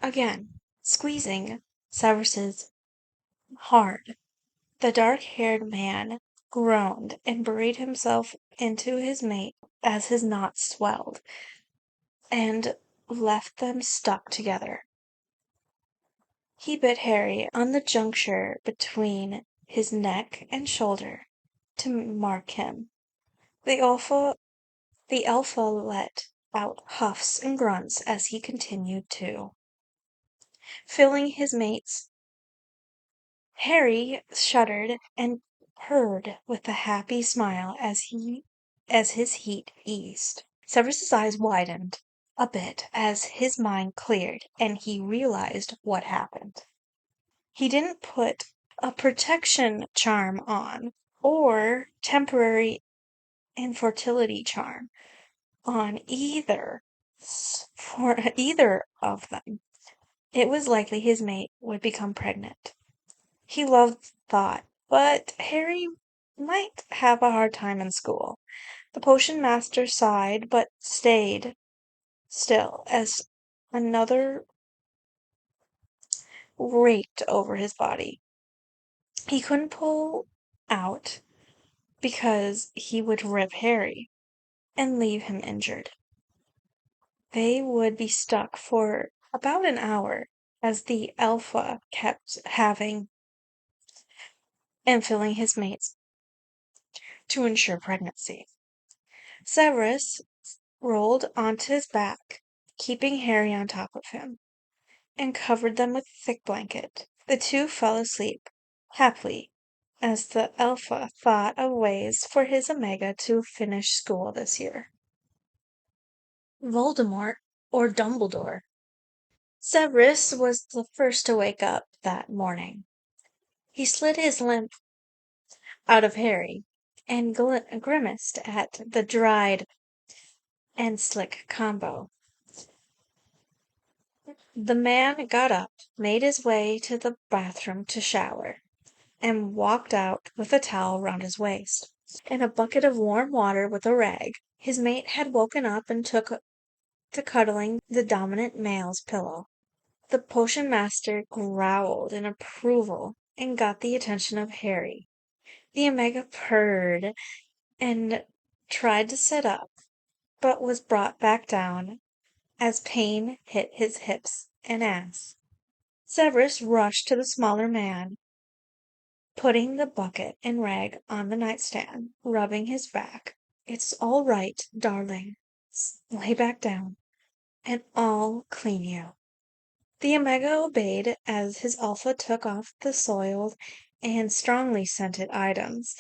again squeezing Severus's hard, the dark-haired man groaned and buried himself into his mate as his knots swelled and left them stuck together. He bit Harry on the juncture between his neck and shoulder to mark him. The Alpha let out huffs and grunts as he continued to, filling his mates. Harry shuddered and purred with a happy smile as his heat eased. Severus's eyes widened a bit as his mind cleared and he realized what happened. He didn't put a protection charm on or temporary infertility charm on for either of them. It was likely his mate would become pregnant. He loved the thought, but Harry might have a hard time in school. The potion master sighed, but stayed Still, as another raked over his body, he couldn't pull out because he would rip Harry and leave him injured. They would be stuck for about an hour as the alpha kept having and filling his mates to ensure pregnancy. Severus rolled onto his back, keeping Harry on top of him, and covered them with a thick blanket. The two fell asleep, happily, as the Alpha thought of ways for his Omega to finish school this year. Voldemort, or Dumbledore. Severus was the first to wake up that morning. He slid his limp out of Harry and grimaced at the dried and slick combo. The man got up, made his way to the bathroom to shower, and walked out with a towel round his waist and a bucket of warm water with a rag. His mate had woken up and took to cuddling the dominant male's pillow. The potion master growled in approval and got the attention of Harry. The Omega purred and tried to sit up, but was brought back down as pain hit his hips and ass. Severus rushed to the smaller man, putting the bucket and rag on the nightstand, rubbing his back. "It's all right, darling. Lay back down, and I'll clean you." The Omega obeyed as his Alpha took off the soiled and strongly scented items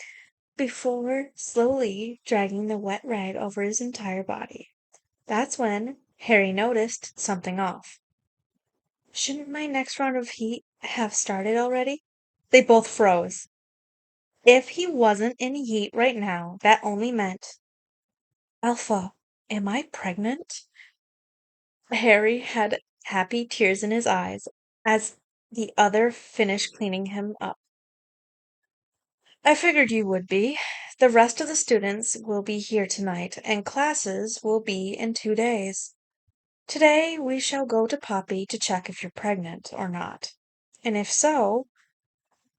before slowly dragging the wet rag over his entire body. That's when Harry noticed something off. Shouldn't my next round of heat have started already? They both froze. If he wasn't in heat right now, that only meant, "Alpha, am I pregnant?" Harry had happy tears in his eyes as the other finished cleaning him up. "I figured you would be. The rest of the students will be here tonight, and classes will be in 2 days. Today we shall go to Poppy to check if you're pregnant or not. And if so,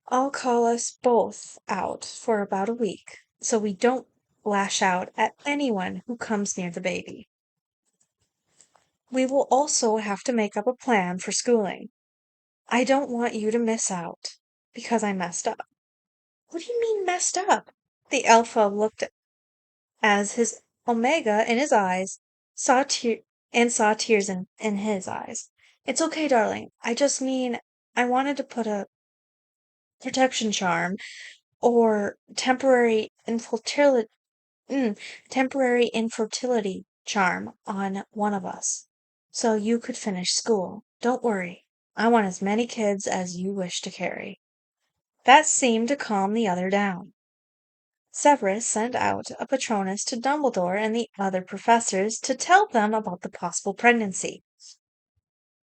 I'll call us both out for about a week, so we don't lash out at anyone who comes near the baby. We will also have to make up a plan for schooling. I don't want you to miss out, because I messed up." "What do you mean messed up?" The Alpha looked as his Omega in his eyes saw saw tears in his eyes. "It's okay, darling. I just mean I wanted to put a protection charm or temporary infertility charm on one of us, so you could finish school. Don't worry. I want as many kids as you wish to carry." That seemed to calm the other down. Severus sent out a Patronus to Dumbledore and the other professors to tell them about the possible pregnancy.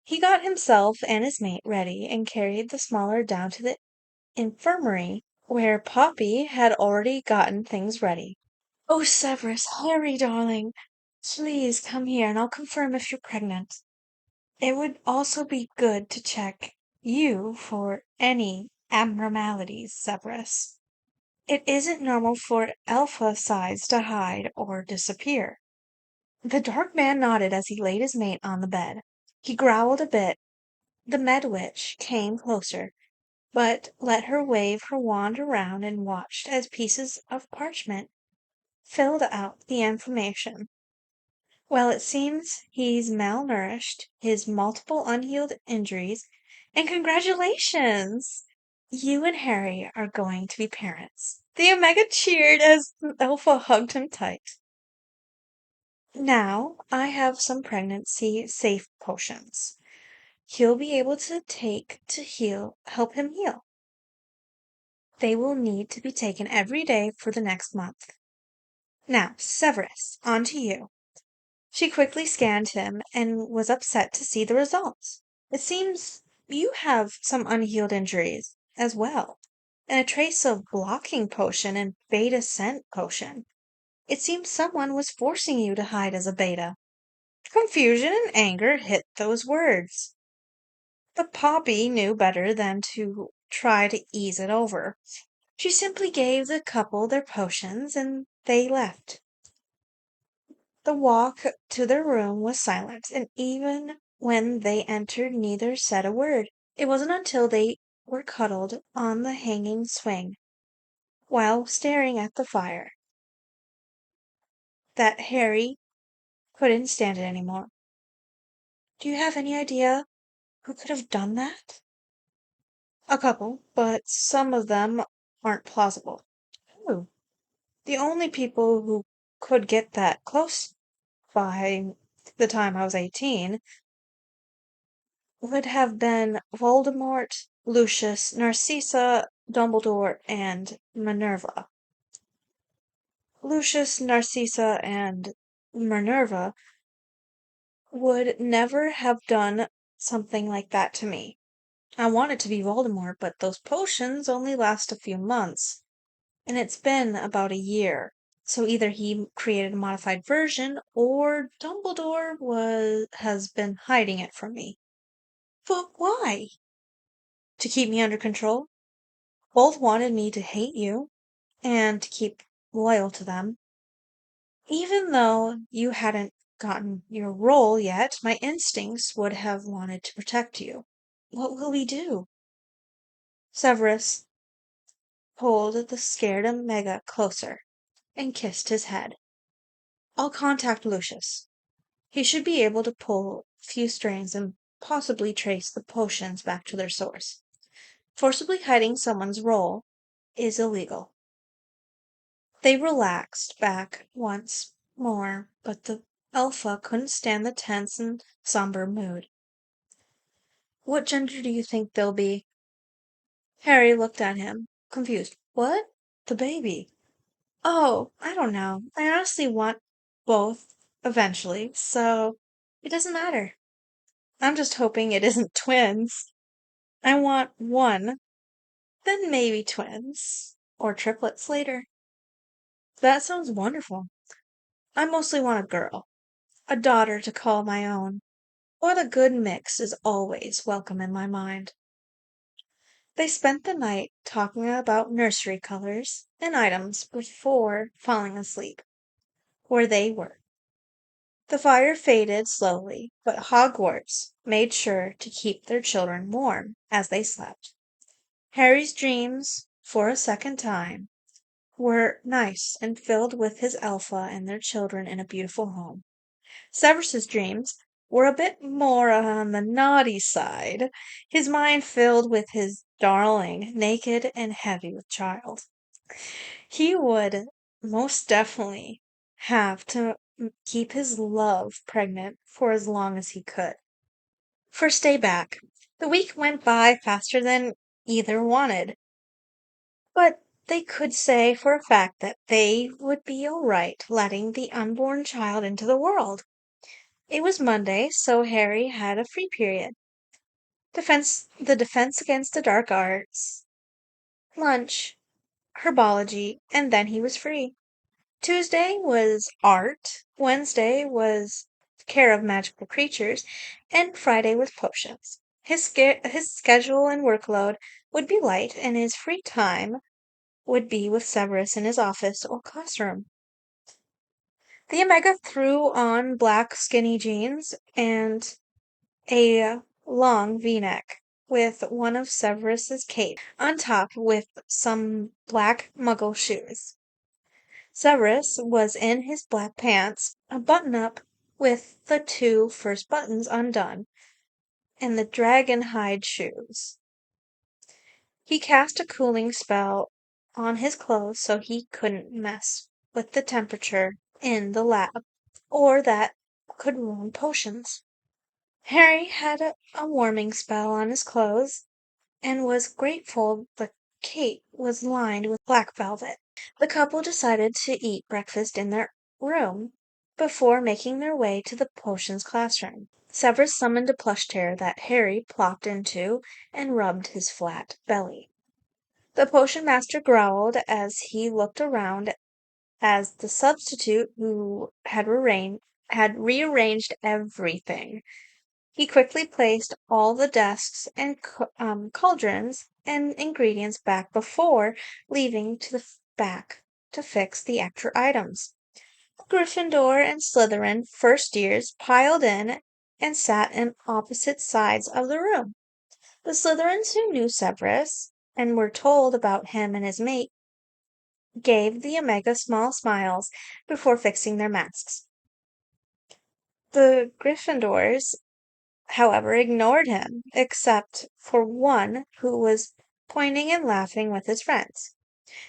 He got himself and his mate ready and carried the smaller down to the infirmary, where Poppy had already gotten things ready. "Oh, Severus, Harry, darling, please come here and I'll confirm if you're pregnant. It would also be good to check you for any abnormalities, Severus. It isn't normal for alpha sides to hide or disappear." The dark man nodded as he laid his mate on the bed. He growled a bit. The Medwitch came closer, but let her wave her wand around and watched as pieces of parchment filled out the information. "Well, it seems he's malnourished, his multiple unhealed injuries, and congratulations! You and Harry are going to be parents." The Omega cheered as Alpha hugged him tight. "Now I have some pregnancy safe potions he'll be able to take to help him heal. They will need to be taken every day for the next month. Now, Severus, on to you." She quickly scanned him and was upset to see the results. "It seems you have some unhealed injuries as well, and a trace of blocking potion and beta scent potion. It seems someone was forcing you to hide as a beta." Confusion and anger hit those words. The Poppy knew better than to try to ease it over. She simply gave the couple their potions and they left. The walk to their room was silent, and even when they entered, neither said a word. It wasn't until they were cuddled on the hanging swing, while staring at the fire, that Harry couldn't stand it anymore. Do you have any idea who could have done that? A couple, but some of them aren't plausible. Who? The only people who could get that close by the time I was 18 would have been Voldemort, Lucius, Narcissa, Dumbledore, and Minerva. Lucius, Narcissa, and Minerva would never have done something like that to me. I wanted to be Voldemort, but those potions only last a few months, and it's been about a year. So either he created a modified version, or Dumbledore has been hiding it from me. But why? To keep me under control? Both wanted me to hate you, and to keep loyal to them. Even though you hadn't gotten your role yet, my instincts would have wanted to protect you. What will we do? Severus pulled the scared Omega closer and kissed his head. I'll contact Lucius. He should be able to pull a few strings and possibly trace the potions back to their source. Forcibly hiding someone's role is illegal. They relaxed back once more, but the Alpha couldn't stand the tense and somber mood. What gender do you think they'll be? Harry looked at him, confused. What? The baby. Oh, I don't know. I honestly want both eventually, so it doesn't matter. I'm just hoping it isn't twins. I want one, then maybe twins, or triplets later. That sounds wonderful. I mostly want a girl, a daughter to call my own. What a good mix is always welcome in my mind. They spent the night talking about nursery colors and items before falling asleep, where they were. The fire faded slowly, but Hogwarts made sure to keep their children warm as they slept. Harry's dreams, for a second time, were nice and filled with his Elpha and their children in a beautiful home. Severus's dreams were a bit more on the naughty side, his mind filled with his darling, naked and heavy with child. He would most definitely have to keep his love pregnant for as long as he could. First day back. The week went by faster than either wanted, but they could say for a fact that they would be all right letting the unborn child into the world. It was Monday, so Harry had a free period. The defense against the dark arts, lunch, herbology, and then he was free. Tuesday was art, Wednesday was care of magical creatures, and Friday was potions. His schedule and workload would be light, and his free time would be with Severus in his office or classroom. The Omega threw on black skinny jeans and a long V-neck with one of Severus's capes on top with some black muggle shoes. Severus was in his black pants, a button-up with the two first buttons undone, and the dragon hide shoes. He cast a cooling spell on his clothes so he couldn't mess with the temperature in the lab, or that could ruin potions. Harry had a warming spell on his clothes, and was grateful the cape was lined with black velvet. The couple decided to eat breakfast in their room before making their way to the potions classroom. Severus summoned a plush chair that Harry plopped into and rubbed his flat belly. The potion master growled as he looked around as the substitute who had had rearranged everything. He quickly placed all the desks and cauldrons and ingredients back before leaving to the back to fix the extra items. Gryffindor and Slytherin first years piled in and sat in opposite sides of the room. The Slytherins who knew Severus and were told about him and his mate gave the Omega small smiles before fixing their masks. The Gryffindors, however, ignored him, except for one who was pointing and laughing with his friends.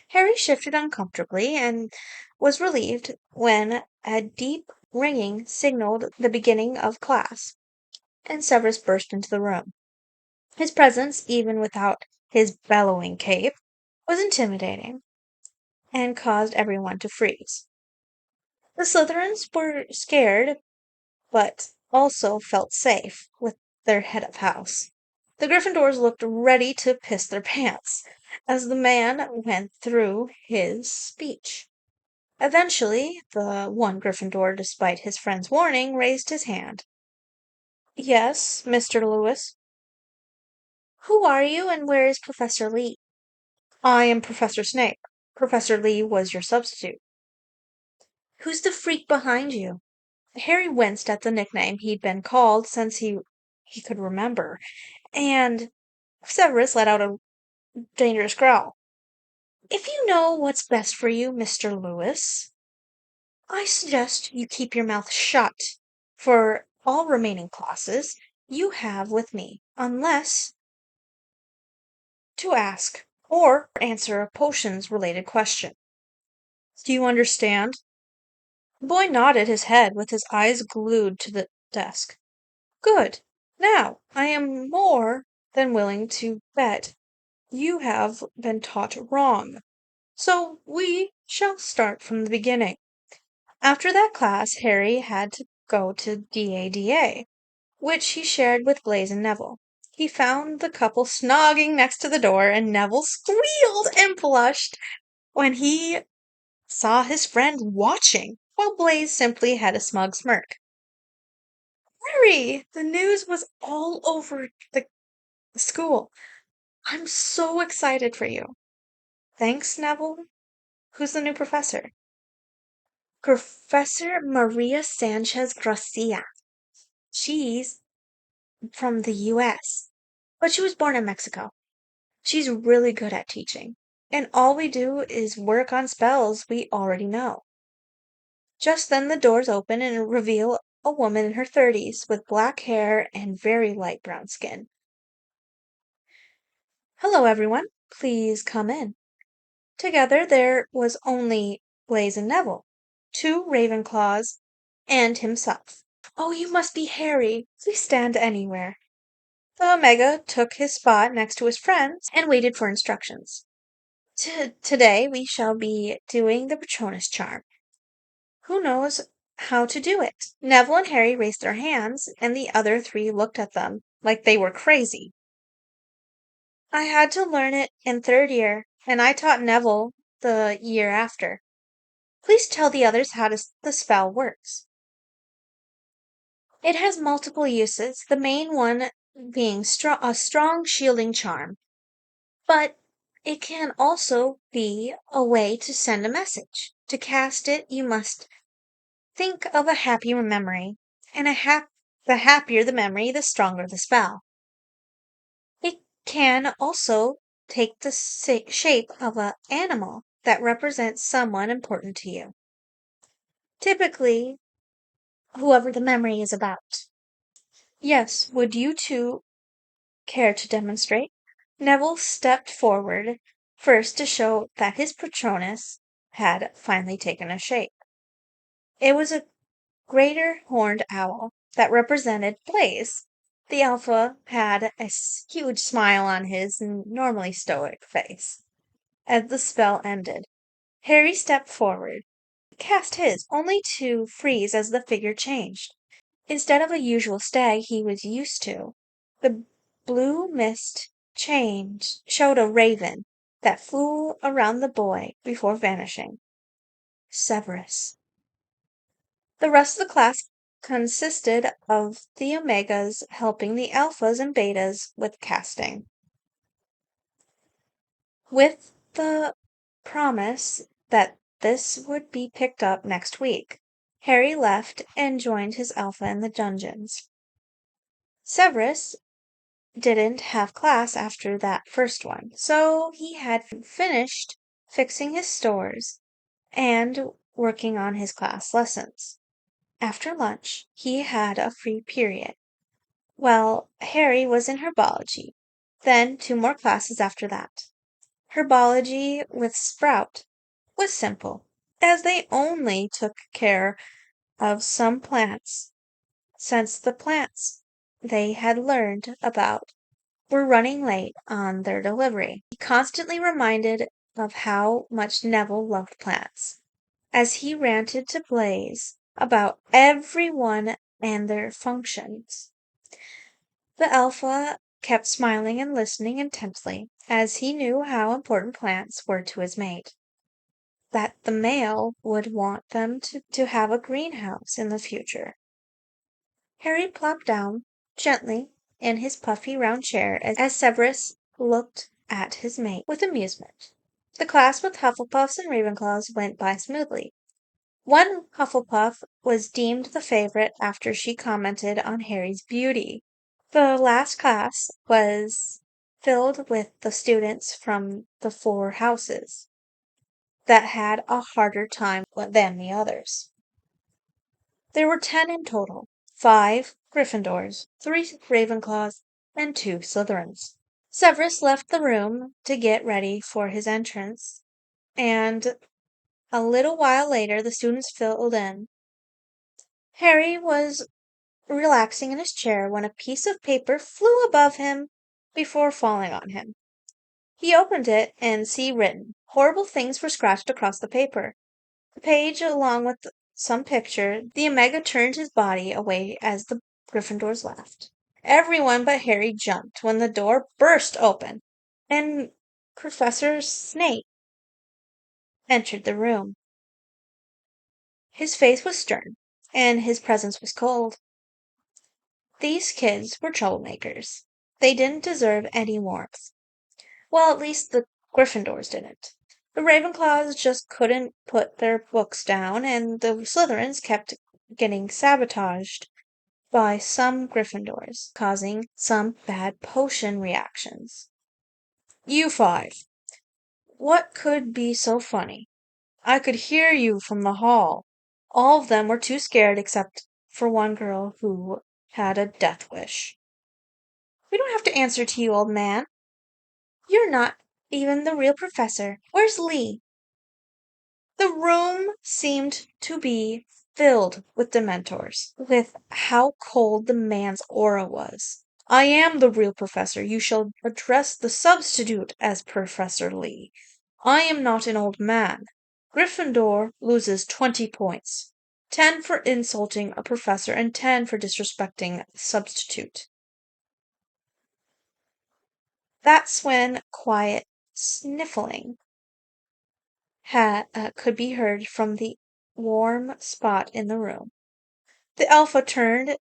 Harry shifted uncomfortably and was relieved when a deep ringing signaled the beginning of class, and Severus burst into the room. His presence, even without his bellowing cape, was intimidating and caused everyone to freeze. The Slytherins were scared, but also felt safe with their head of house. The Gryffindors looked ready to piss their pants as the man went through his speech. Eventually, the one Gryffindor, despite his friend's warning, raised his hand. Yes, Mr. Lewis. Who are you and where is Professor Lee? I am Professor Snape. Professor Lee was your substitute. Who's the freak behind you? Harry winced at the nickname he'd been called since he could remember, and Severus let out a dangerous growl. If you know what's best for you, Mr. Lewis, I suggest you keep your mouth shut for all remaining classes you have with me, unless to ask or answer a potions related question. Do you understand? The boy nodded his head with his eyes glued to the desk. Good. Now, I am more than willing to bet you have been taught wrong. So we shall start from the beginning. After that class, Harry had to go to DADA, which he shared with Blaise and Neville. He found the couple snogging next to the door, and Neville squealed and blushed when he saw his friend watching, while Blaise simply had a smug smirk. Harry, the news was all over the school. I'm so excited for you. Thanks, Neville. Who's the new professor? Professor Maria Sanchez Gracia. She's from the US, but she was born in Mexico. She's really good at teaching, and all we do is work on spells we already know. Just then the doors open and reveal a woman in her 30s with black hair and very light brown skin. Hello, everyone. Please come in. Together there was only Blaise and Neville, two Ravenclaws, and himself. Oh, you must be Harry. Please stand anywhere. The Omega took his spot next to his friends and waited for instructions. Today we shall be doing the Patronus charm. Who knows how to do it? Neville and Harry raised their hands, and the other three looked at them like they were crazy. I had to learn it in third year, and I taught Neville the year after. Please tell the others how the spell works. It has multiple uses, the main one being a strong shielding charm. But it can also be a way to send a message. To cast it, you must think of a happy memory, and the happier the memory, the stronger the spell. It can also take the shape of an animal that represents someone important to you. Typically, whoever the memory is about. Yes, would you two care to demonstrate? Neville stepped forward first to show that his Patronus had finally taken a shape. It was a greater horned owl that represented Blaise. The Alpha had a huge smile on his normally stoic face. As the spell ended, Harry stepped forward, cast his, only to freeze as the figure changed. Instead of a usual stag he was used to, the blue mist showed a raven that flew around the boy before vanishing. Severus. The rest of the class consisted of the Omegas helping the Alphas and Betas with casting, with the promise that this would be picked up next week. Harry left and joined his Alpha in the dungeons. Severus didn't have class after that first one, so he had finished fixing his stores and working on his class lessons. After lunch, he had a free period. Well, Harry was in herbology, then 2 more classes after that. Herbology with Sprout was simple, as they only took care of some plants, since the plants they had learned about were running late on their delivery. He constantly reminded of how much Neville loved plants, as he ranted to Blaze about every one and their functions. The Alpha kept smiling and listening intently, as he knew how important plants were to his mate. That the male would want them to have a greenhouse in the future. Harry plopped down gently in his puffy round chair as Severus looked at his mate with amusement. The class with Hufflepuffs and Ravenclaws went by smoothly. One Hufflepuff was deemed the favorite after she commented on Harry's beauty. The last class was filled with the students from the 4 houses that had a harder time than the others. There were 10 in total, 5 Gryffindors, 3 Ravenclaws, and 2 Slytherins. Severus left the room to get ready for his entrance, and a little while later the students filed in. Harry was relaxing in his chair when a piece of paper flew above him before falling on him. He opened it and see written. Horrible things were scratched across the paper. The page, along with some picture, the Omega turned his body away as the Gryffindors left. Everyone but Harry jumped when the door burst open, and Professor Snape entered the room. His face was stern, and his presence was cold. These kids were troublemakers. They didn't deserve any warmth. Well, at least the Gryffindors didn't. The Ravenclaws just couldn't put their books down, and the Slytherins kept getting sabotaged by some Gryffindors, causing some bad potion reactions. You 5. What could be so funny? I could hear you from the hall. All of them were too scared except for one girl who had a death wish. We don't have to answer to you, old man. You're not even the real professor. Where's Lee? The room seemed to be filled with Dementors, with how cold the man's aura was. I am the real professor. You shall address the substitute as Professor Lee. I am not an old man. Gryffindor loses 20 points. 10 for insulting a professor and 10 for disrespecting the substitute. That's when quiet sniffling could be heard from the warm spot in the room. The Alpha turned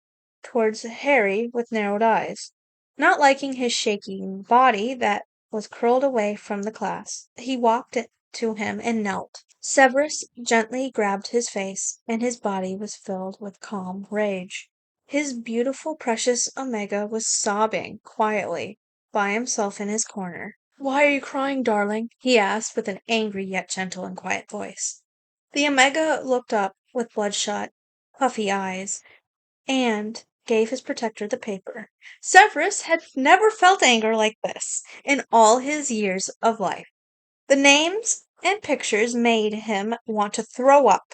towards Harry with narrowed eyes, not liking his shaking body that was curled away from the class. He walked to him and knelt. Severus gently grabbed his face, and his body was filled with calm rage. His beautiful, precious Omega was sobbing quietly by himself in his corner. Why are you crying, darling? He asked with an angry yet gentle and quiet voice. The Omega looked up with bloodshot, puffy eyes and gave his protector the paper. Severus had never felt anger like this in all his years of life. The names and pictures made him want to throw up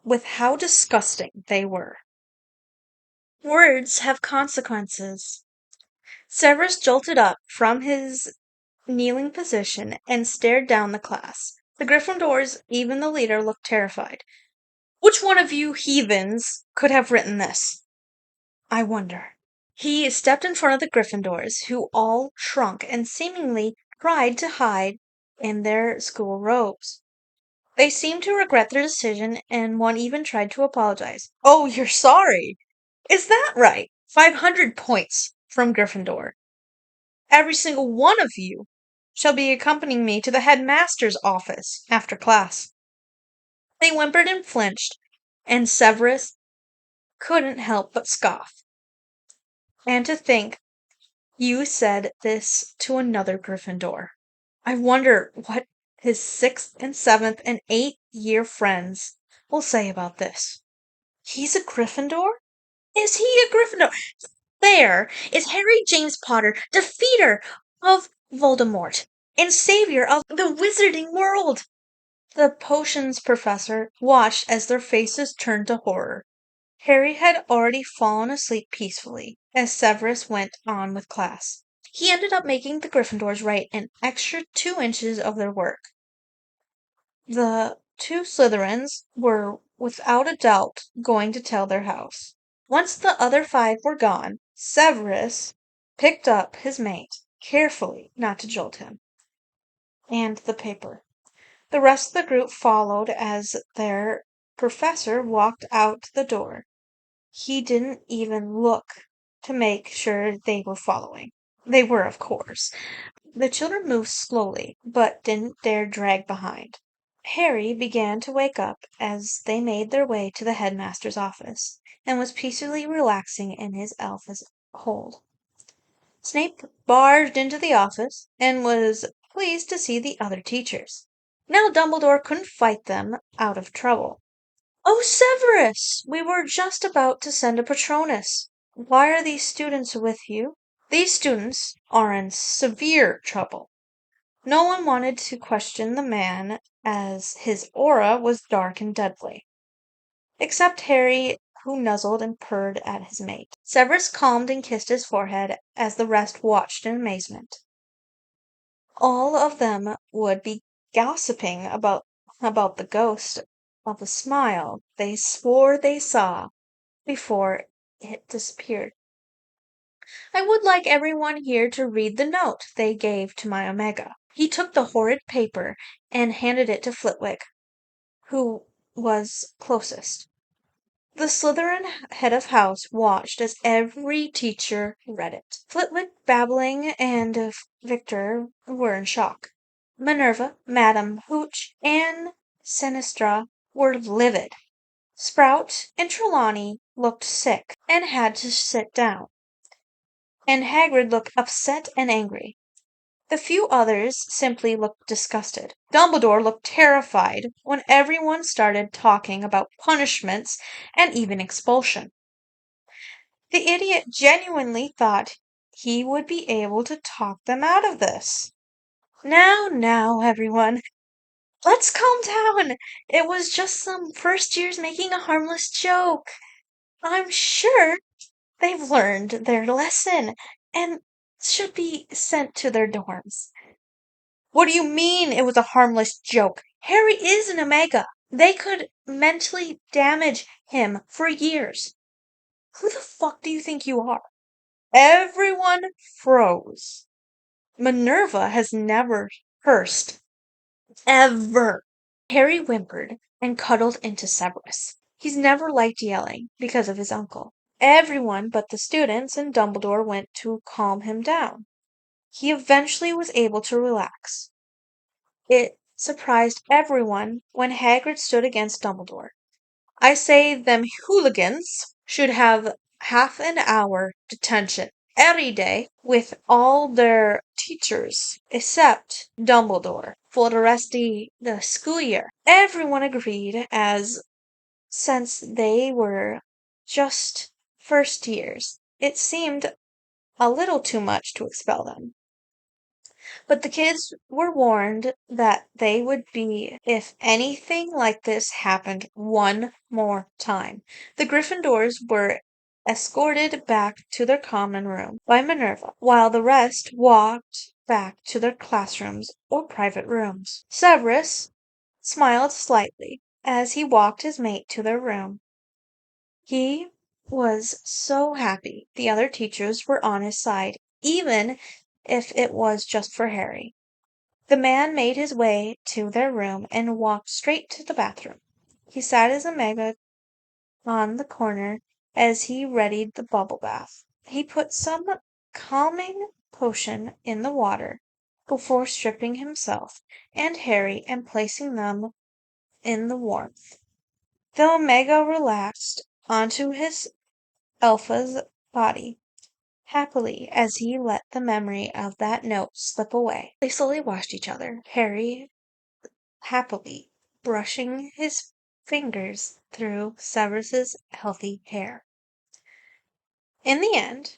with how disgusting they were. Words have consequences. Severus jolted up from his kneeling position and stared down the class. The Gryffindors, even the leader, looked terrified. Which one of you heathens could have written this? I wonder. He stepped in front of the Gryffindors, who all shrunk and seemingly tried to hide in their school robes. They seemed to regret their decision, and one even tried to apologize. Oh, you're sorry. Is that right? 500 points from Gryffindor. Every single one of you shall be accompanying me to the headmaster's office after class. They whimpered and flinched, and Severus couldn't help but scoff. And to think you said this to another Gryffindor. I wonder what his sixth and seventh and eighth-year friends will say about this. He's a Gryffindor? Is he a Gryffindor? There is Harry James Potter, defeater of Voldemort and savior of the wizarding world. The potions professor watched as their faces turned to horror. Harry had already fallen asleep peacefully as Severus went on with class. He ended up making the Gryffindors write an extra 2 inches of their work. The two Slytherins were without a doubt going to tell their house. Once the other 5 were gone, Severus picked up his mate, carefully not to jolt him, and the paper. The rest of the group followed as their professor walked out the door. He didn't even look to make sure they were following. They were, of course. The children moved slowly, but didn't dare drag behind. Harry began to wake up as they made their way to the headmaster's office, and was peacefully relaxing in his elf's hold. Snape barged into the office, and was pleased to see the other teachers. Now Dumbledore couldn't fight them out of trouble. "Oh, Severus! We were just about to send a Patronus. Why are these students with you?" "These students are in severe trouble." No one wanted to question the man, as his aura was dark and deadly, except Harry, who nuzzled and purred at his mate. Severus calmed and kissed his forehead as the rest watched in amazement. All of them would be gossiping about the ghost of a smile they swore they saw before it disappeared. I would like everyone here to read the note they gave to my Omega. He took the horrid paper and handed it to Flitwick, who was closest. The Slytherin head of house watched as every teacher read it. Flitwick, Babbling, and Victor were in shock. Minerva, Madame Hooch, and Sinistra were livid. Sprout and Trelawney looked sick and had to sit down, and Hagrid looked upset and angry. The few others simply looked disgusted. Dumbledore looked terrified when everyone started talking about punishments and even expulsion. The idiot genuinely thought he would be able to talk them out of this. Now, everyone, let's calm down. It was just some first years making a harmless joke. I'm sure they've learned their lesson and should be sent to their dorms. What do you mean it was a harmless joke? Harry is an Omega. They could mentally damage him for years. Who the fuck do you think you are? Everyone froze. Minerva has never cursed. Ever. Harry whimpered and cuddled into Severus. He's never liked yelling because of his uncle. Everyone but the students and Dumbledore went to calm him down. He eventually was able to relax. It surprised everyone when Hagrid stood against Dumbledore. "I say them hooligans should have half an hour detention every day with all their teachers except Dumbledore for the rest of the school year." Everyone agreed, as since they were just first years, it seemed a little too much to expel them. But the kids were warned that they would be if anything like this happened one more time. The Gryffindors were escorted back to their common room by Minerva, while the rest walked back to their classrooms or private rooms. Severus smiled slightly as he walked his mate to their room. He was so happy the other teachers were on his side, even if it was just for Harry. The man made his way to their room and walked straight to the bathroom. He sat his Omega on the corner as he readied the bubble bath. He put some calming potion in the water before stripping himself and Harry and placing them in the warmth. The Omega relaxed onto his Alpha's body happily as he let the memory of that note slip away. They slowly washed each other, Harry happily brushing his fingers through Severus's healthy hair. In the end,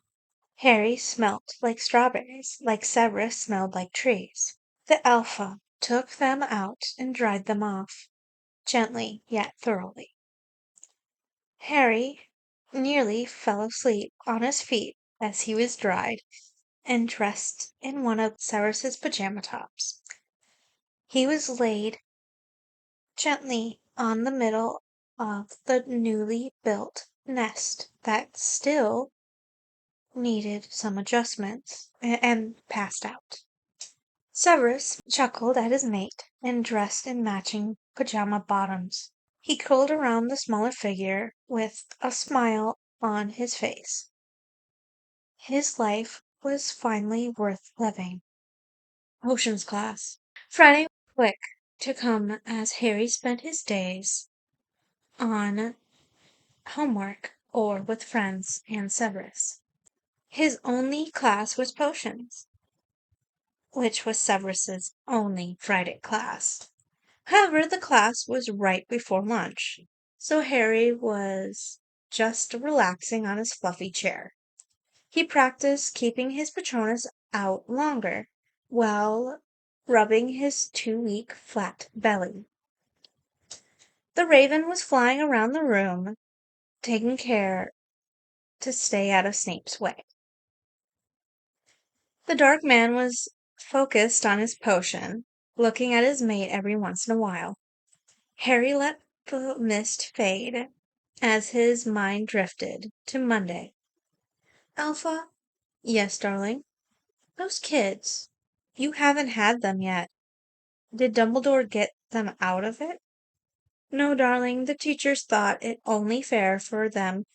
Harry smelt like strawberries, like Severus smelled like trees. The Alpha took them out and dried them off, gently yet thoroughly. Harry nearly fell asleep on his feet as he was dried and dressed in one of Severus's pajama tops. He was laid gently on the middle of the newly built nest that still needed some adjustments and passed out. Severus chuckled at his mate and dressed in matching pajama bottoms. He curled around the smaller figure with a smile on his face. His life was finally worth living. Oceans class. Friday was quick to come as Harry spent his days on homework or with friends and Severus. His only class was potions, which was Severus's only Friday class. However, the class was right before lunch, so Harry was just relaxing on his fluffy chair. He practiced keeping his Patronus out longer while rubbing his too weak flat belly. The raven was flying around the room, taking care to stay out of Snape's way. The dark man was focused on his potion, looking at his mate every once in a while. Harry let the mist fade as his mind drifted to Monday. Alpha? Yes, darling. Those kids. You haven't had them yet. Did Dumbledore get them out of it? No, darling, the teachers thought it only fair for them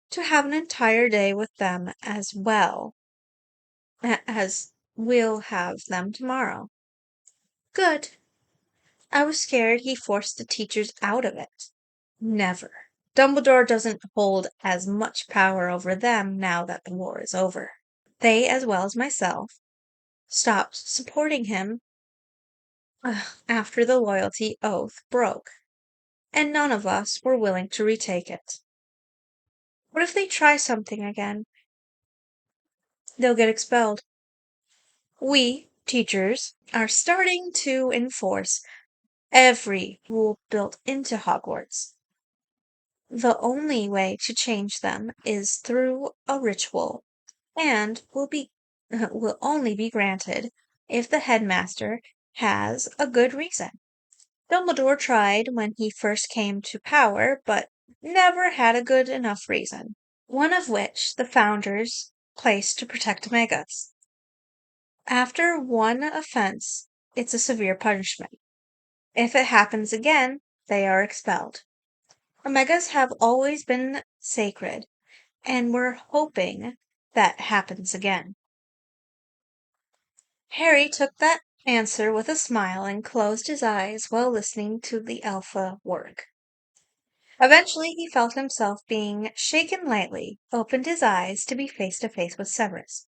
to have an entire day with them as well as we'll have them tomorrow. Good. I was scared he forced the teachers out of it. Never. Dumbledore doesn't hold as much power over them now that the war is over. They, as well as myself, stopped supporting him after the loyalty oath broke, and none of us were willing to retake it. What if they try something again? They'll get expelled. We, teachers, are starting to enforce every rule built into Hogwarts. The only way to change them is through a ritual, and will only be granted if the headmaster has a good reason. Dumbledore tried when he first came to power, but never had a good enough reason, one of which the founders placed to protect Omegas. After one offense, it's a severe punishment. If it happens again, they are expelled. Omegas have always been sacred, and we're hoping that happens again. Harry took that answer with a smile and closed his eyes while listening to the Alpha work. Eventually, he felt himself being shaken lightly, opened his eyes to be face to face with Severus.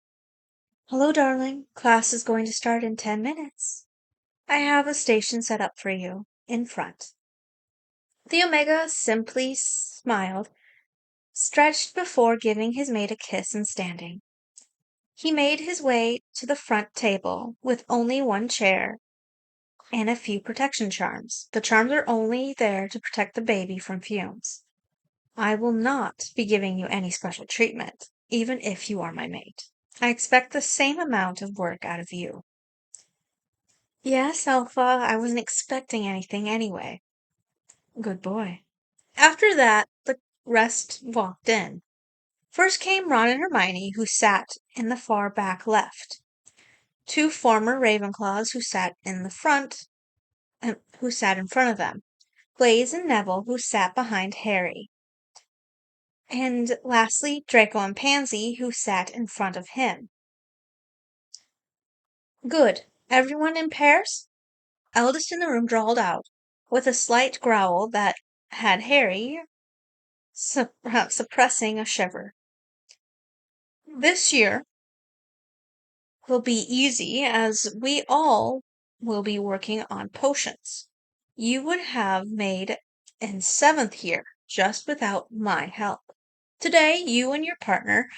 Hello, darling. Class is going to start in 10 minutes. I have a station set up for you, in front. The Omega simply smiled, stretched before giving his mate a kiss and standing. He made his way to the front table, with only one chair and a few protection charms. The charms are only there to protect the baby from fumes. I will not be giving you any special treatment, even if you are my mate. I expect the same amount of work out of you. Yes, Alpha, I wasn't expecting anything anyway. Good boy. After that, the rest walked in. First came Ron and Hermione, who sat in the far back left. two former Ravenclaws who sat in front of them, Blaise and Neville, who sat behind Harry, and lastly, Draco and Pansy, who sat in front of him. Good. Everyone in pairs? Eldest in the room drawled out, with a slight growl that had Harry suppressing a shiver. This year will be easy, as we all will be working on potions. You would have made in 7th year just without my help. Today, you and your partner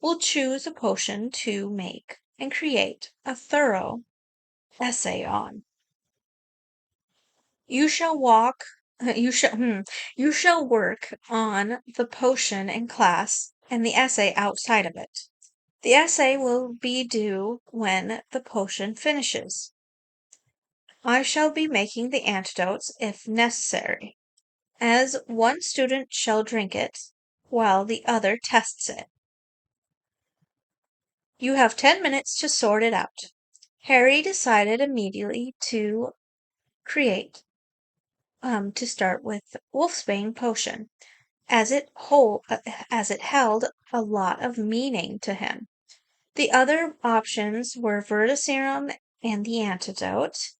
will choose a potion to make and create a thorough essay on. You shall walk, you shall work on the potion in class and the essay outside of it. The essay will be due when the potion finishes. I shall be making the antidotes if necessary, as one student shall drink it while the other tests it. You have 10 minutes to sort it out. Harry decided immediately to start with Wolfsbane potion, as it held a lot of meaning to him. The other options were Veritaserum and the antidote,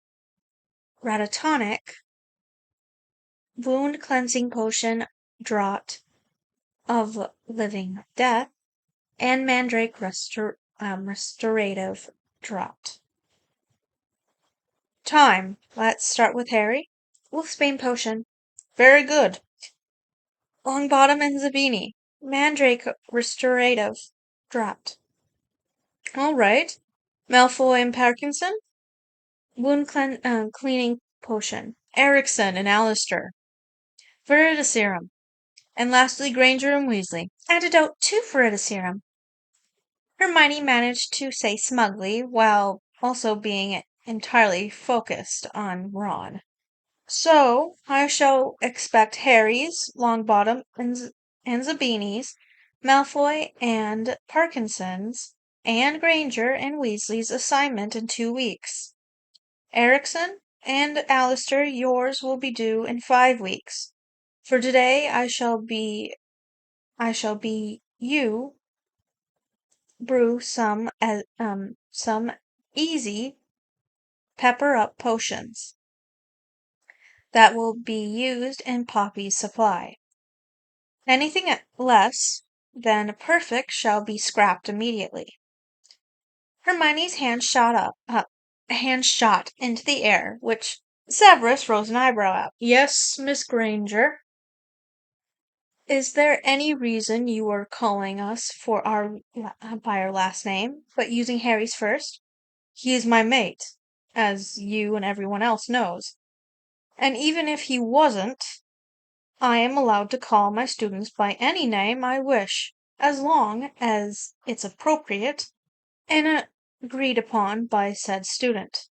Ratatonic, wound cleansing potion, Draught of living death, and Mandrake restorative draught. Time. Let's start with Harry. Wolfsbane potion. Very good. Longbottom and Zabini. Mandrake restorative draught. All right. Malfoy and Parkinson. Wound cleaning potion. Erickson and Alistair. Veritaserum. And lastly, Granger and Weasley. Antidote to Veritaserum. Hermione managed to say smugly, while also being entirely focused on Ron. So, I shall expect Harry's, Longbottom, and Zabini's, Malfoy and Parkinson's, and Granger and Weasley's assignment in 2 weeks. Erickson and Alistair, yours will be due in 5 weeks. For today, I shall be you brew some easy pepper up potions that will be used in Poppy's supply. Anything less than perfect shall be scrapped immediately. Hermione's hand shot into the air, which Severus rose an eyebrow at. Yes, Miss Granger. Is there any reason you are calling us by our last name, but using Harry's first? He is my mate, as you and everyone else knows. And even if he wasn't, I am allowed to call my students by any name I wish, as long as it's appropriate and agreed upon by said student.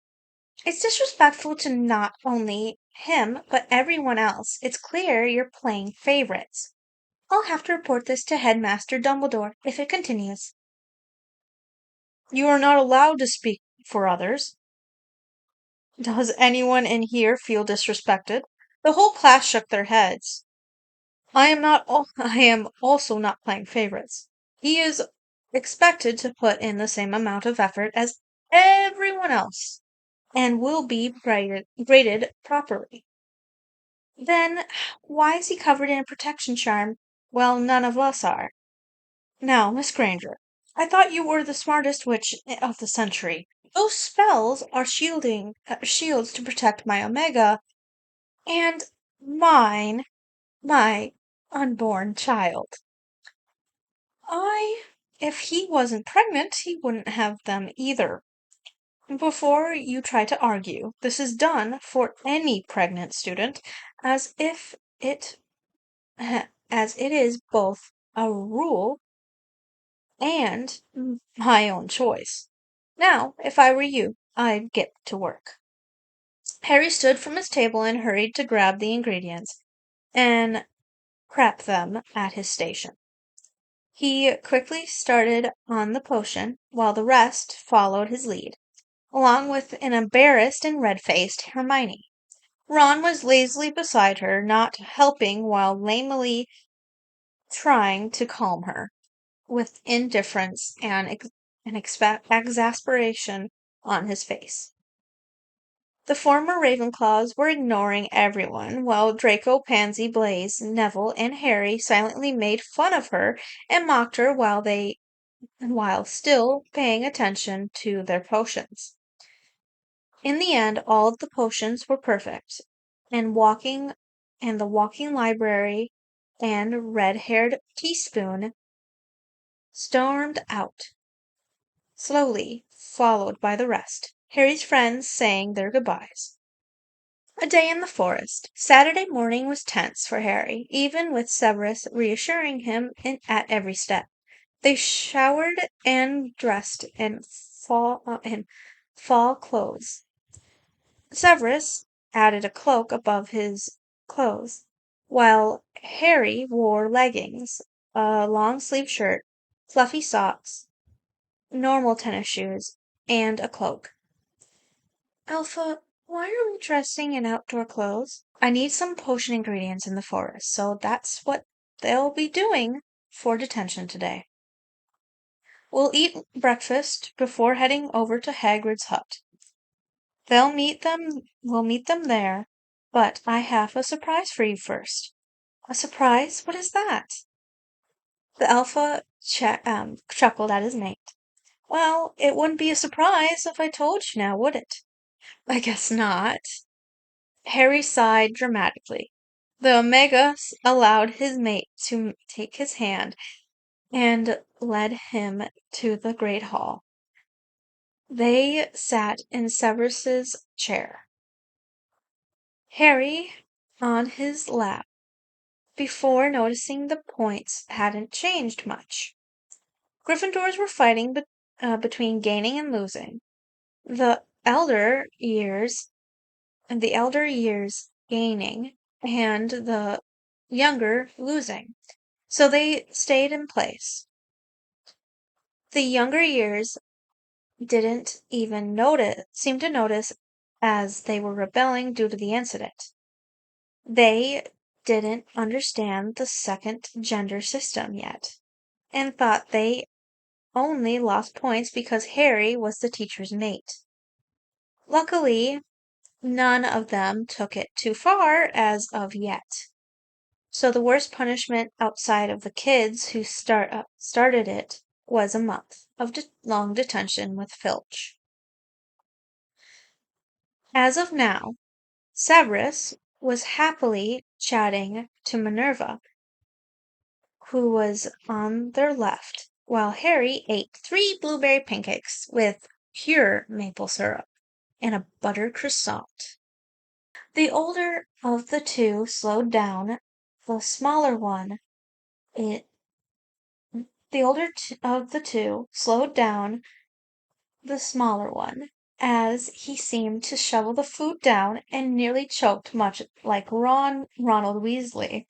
It's disrespectful to not only him, but everyone else. It's clear you're playing favorites. I'll have to report this to Headmaster Dumbledore if it continues. You are not allowed to speak for others. Does anyone in here feel disrespected? The whole class shook their heads. I am also not playing favorites. He is expected to put in the same amount of effort as everyone else and will be graded properly. Then why is he covered in a protection charm? Well, none of us are. Now, Miss Granger, I thought you were the smartest witch of the century. Those spells are shields to protect my Omega and my unborn child. If he wasn't pregnant, he wouldn't have them either. Before you try to argue, this is done for any pregnant student as if it as it is both a rule and my own choice. Now, if I were you, I'd get to work. Harry stood from his table and hurried to grab the ingredients and prep them at his station. He quickly started on the potion, while the rest followed his lead. along with an embarrassed and red-faced Hermione. Ron was lazily beside her, not helping while lamely trying to calm her, with indifference and exasperation on his face. The former Ravenclaws were ignoring everyone, while Draco, Pansy, Blaise, Neville, and Harry silently made fun of her and mocked her while still paying attention to their potions. In the end, all of the potions were perfect, and the walking library and red-haired teaspoon stormed out, slowly followed by the rest, Harry's friends saying their goodbyes. A day in the forest. Saturday morning was tense for Harry, even with Severus reassuring him at every step. They showered and dressed in fall clothes. Severus added a cloak above his clothes, while Harry wore leggings, a long-sleeved shirt, fluffy socks, normal tennis shoes, and a cloak. Alpha, why are we dressing in outdoor clothes? I need some potion ingredients in the forest, so that's what they'll be doing for detention today. We'll eat breakfast before heading over to Hagrid's hut. We'll meet them there, but I have a surprise for you first. A surprise? What is that? The chuckled at his mate. Well, it wouldn't be a surprise if I told you now, would it? I guess not. Harry sighed dramatically. The Omega allowed his mate to take his hand and led him to the great hall. They sat in Severus's chair, Harry on his lap, before noticing the points hadn't changed much. Gryffindors were fighting between gaining and losing. The elder years the elder years gaining and the younger losing. So they stayed in place. The younger years didn't even seem to notice as they were rebelling due to the incident. They didn't understand the second gender system yet and thought they only lost points because Harry was the teacher's mate. Luckily, none of them took it too far as of yet. So the worst punishment outside of the kids who started it was a month of long detention with Filch. As of now, Severus was happily chatting to Minerva, who was on their left, while Harry ate 3 blueberry pancakes with pure maple syrup and a butter croissant. The older of the two slowed down. The smaller one, it The older of the two slowed down the smaller one, as he seemed to shovel the food down and nearly choked, much like Ronald Weasley.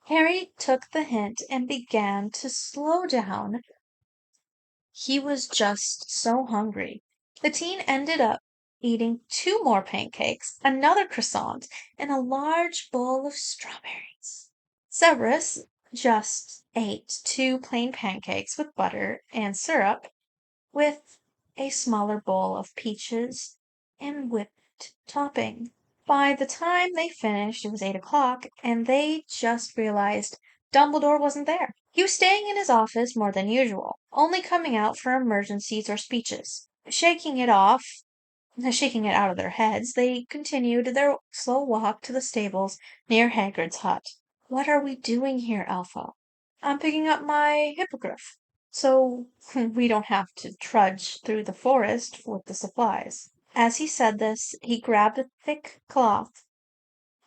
Harry took the hint and began to slow down. He was just so hungry. The teen ended up eating 2 more pancakes, another croissant, and a large bowl of strawberries. Severus just ate 2 plain pancakes with butter and syrup, with a smaller bowl of peaches and whipped topping. By the time they finished, it was 8 o'clock, and they just realized Dumbledore wasn't there. He was staying in his office more than usual, only coming out for emergencies or speeches. Shaking it out of their heads, they continued their slow walk to the stables near Hagrid's hut. What are we doing here, Alpha? I'm picking up my hippogriff, so we don't have to trudge through the forest with the supplies. As he said this, he grabbed a thick cloth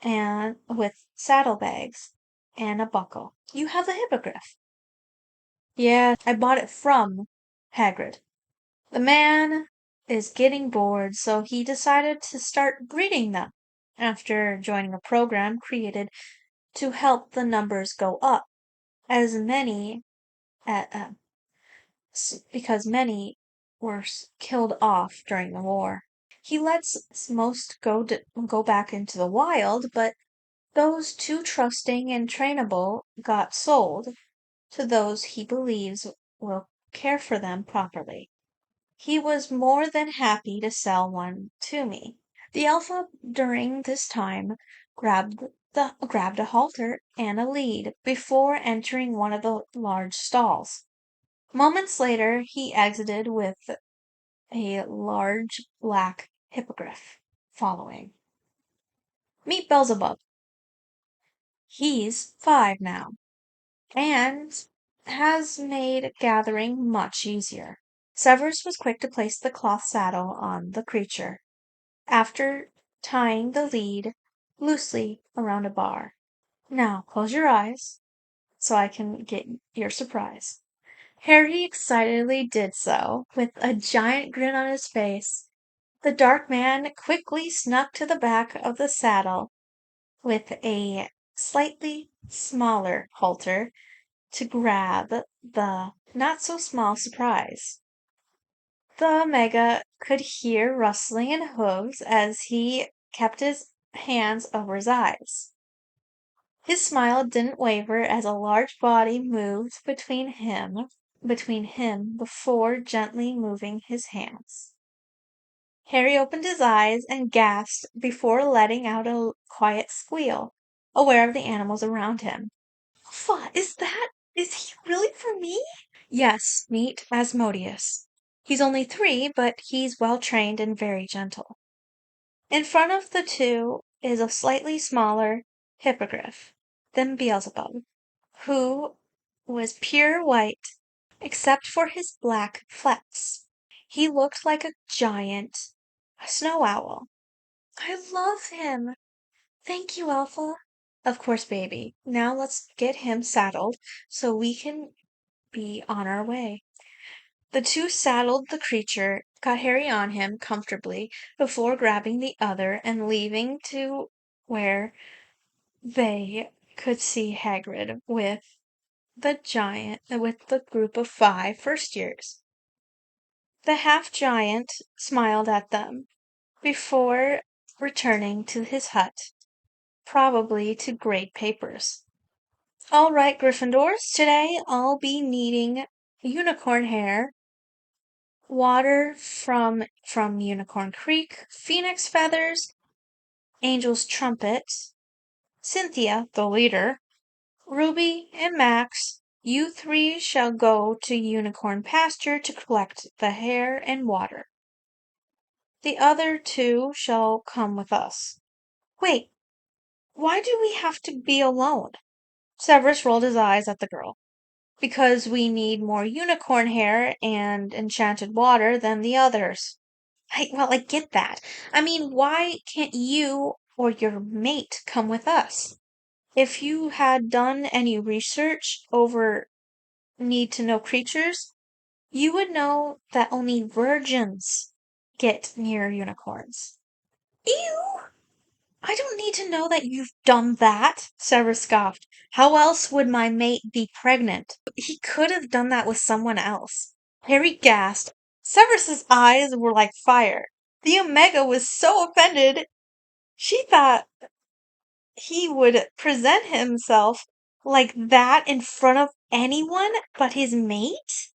and with saddlebags and a buckle. You have the hippogriff. Yeah, I bought it from Hagrid. The man is getting bored, so he decided to start breeding them after joining a program created to help the numbers go up, as many because many were killed off during the war. He lets most go back into the wild, but those too trusting and trainable got sold to those he believes will care for them properly. He was more than happy to sell one to me. The Alpha during this time grabbed grabbed a halter and a lead before entering one of the large stalls. Moments later he exited with a large black hippogriff following. Meet Beelzebub. He's 5 now, and has made gathering much easier. Severus was quick to place the cloth saddle on the creature, after tying the lead loosely around a bar. Now close your eyes so I can get your surprise. Harry excitedly did so, with a giant grin on his face. The dark man quickly snuck to the back of the saddle with a slightly smaller halter to grab the not so small surprise. The Omega could hear rustling in hooves as he kept his hands over his eyes. His smile didn't waver as a large body moved between him before gently moving his hands. Harry opened his eyes and gasped before letting out a quiet squeal, aware of the animals around him. Alpha, is he really for me? Yes, meet Asmodeus. He's only 3, but he's well trained and very gentle. In front of the two is a slightly smaller hippogriff than Beelzebub, who was pure white except for his black flecks. He looked like a giant snow owl. I love him. Thank you, Alpha. Of course, baby. Now let's get him saddled so we can be on our way. The two saddled the creature, got Harry on him comfortably before grabbing the other and leaving to where they could see Hagrid with the group of 5 first years. The half giant smiled at them before returning to his hut, probably to grade papers. All right, Gryffindors, today I'll be needing unicorn hair, water from Unicorn Creek, phoenix feathers, Angel's trumpet, Cynthia, the leader, Ruby, and Max. You 3 shall go to Unicorn Pasture to collect the hair and water. The other 2 shall come with us. Wait, why do we have to be alone? Severus rolled his eyes at the girl. Because we need more unicorn hair and enchanted water than the others. I get that. I mean, why can't you or your mate come with us? If you had done any research over need to know creatures, you would know that only virgins get near unicorns. Ew! I don't need to know that you've done that, Severus scoffed. How else would my mate be pregnant? He could have done that with someone else. Harry gasped. Severus's eyes were like fire. The Omega was so offended. She thought he would present himself like that in front of anyone but his mate?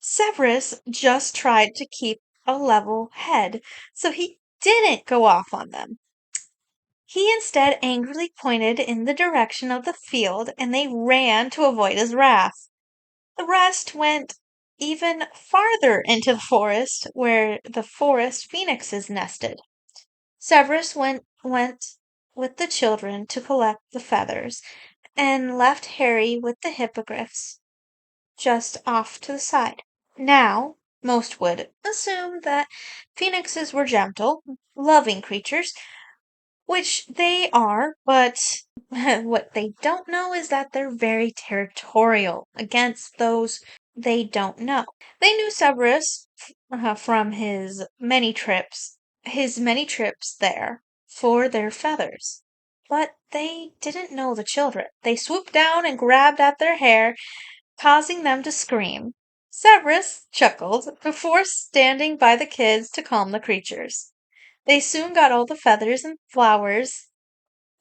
Severus just tried to keep a level head, so he didn't go off on them. He instead angrily pointed in the direction of the field, and they ran to avoid his wrath. The rest went even farther into the forest, where the forest phoenixes nested. Severus went with the children to collect the feathers, and left Harry with the hippogriffs just off to the side. Now, most would assume that phoenixes were gentle, loving creatures, which they are, but what they don't know is that they're very territorial against those they don't know. They knew Severus from his many trips there for their feathers. But they didn't know the children. They swooped down and grabbed at their hair, causing them to scream. Severus chuckled before standing by the kids to calm the creatures. They soon got all the feathers and flowers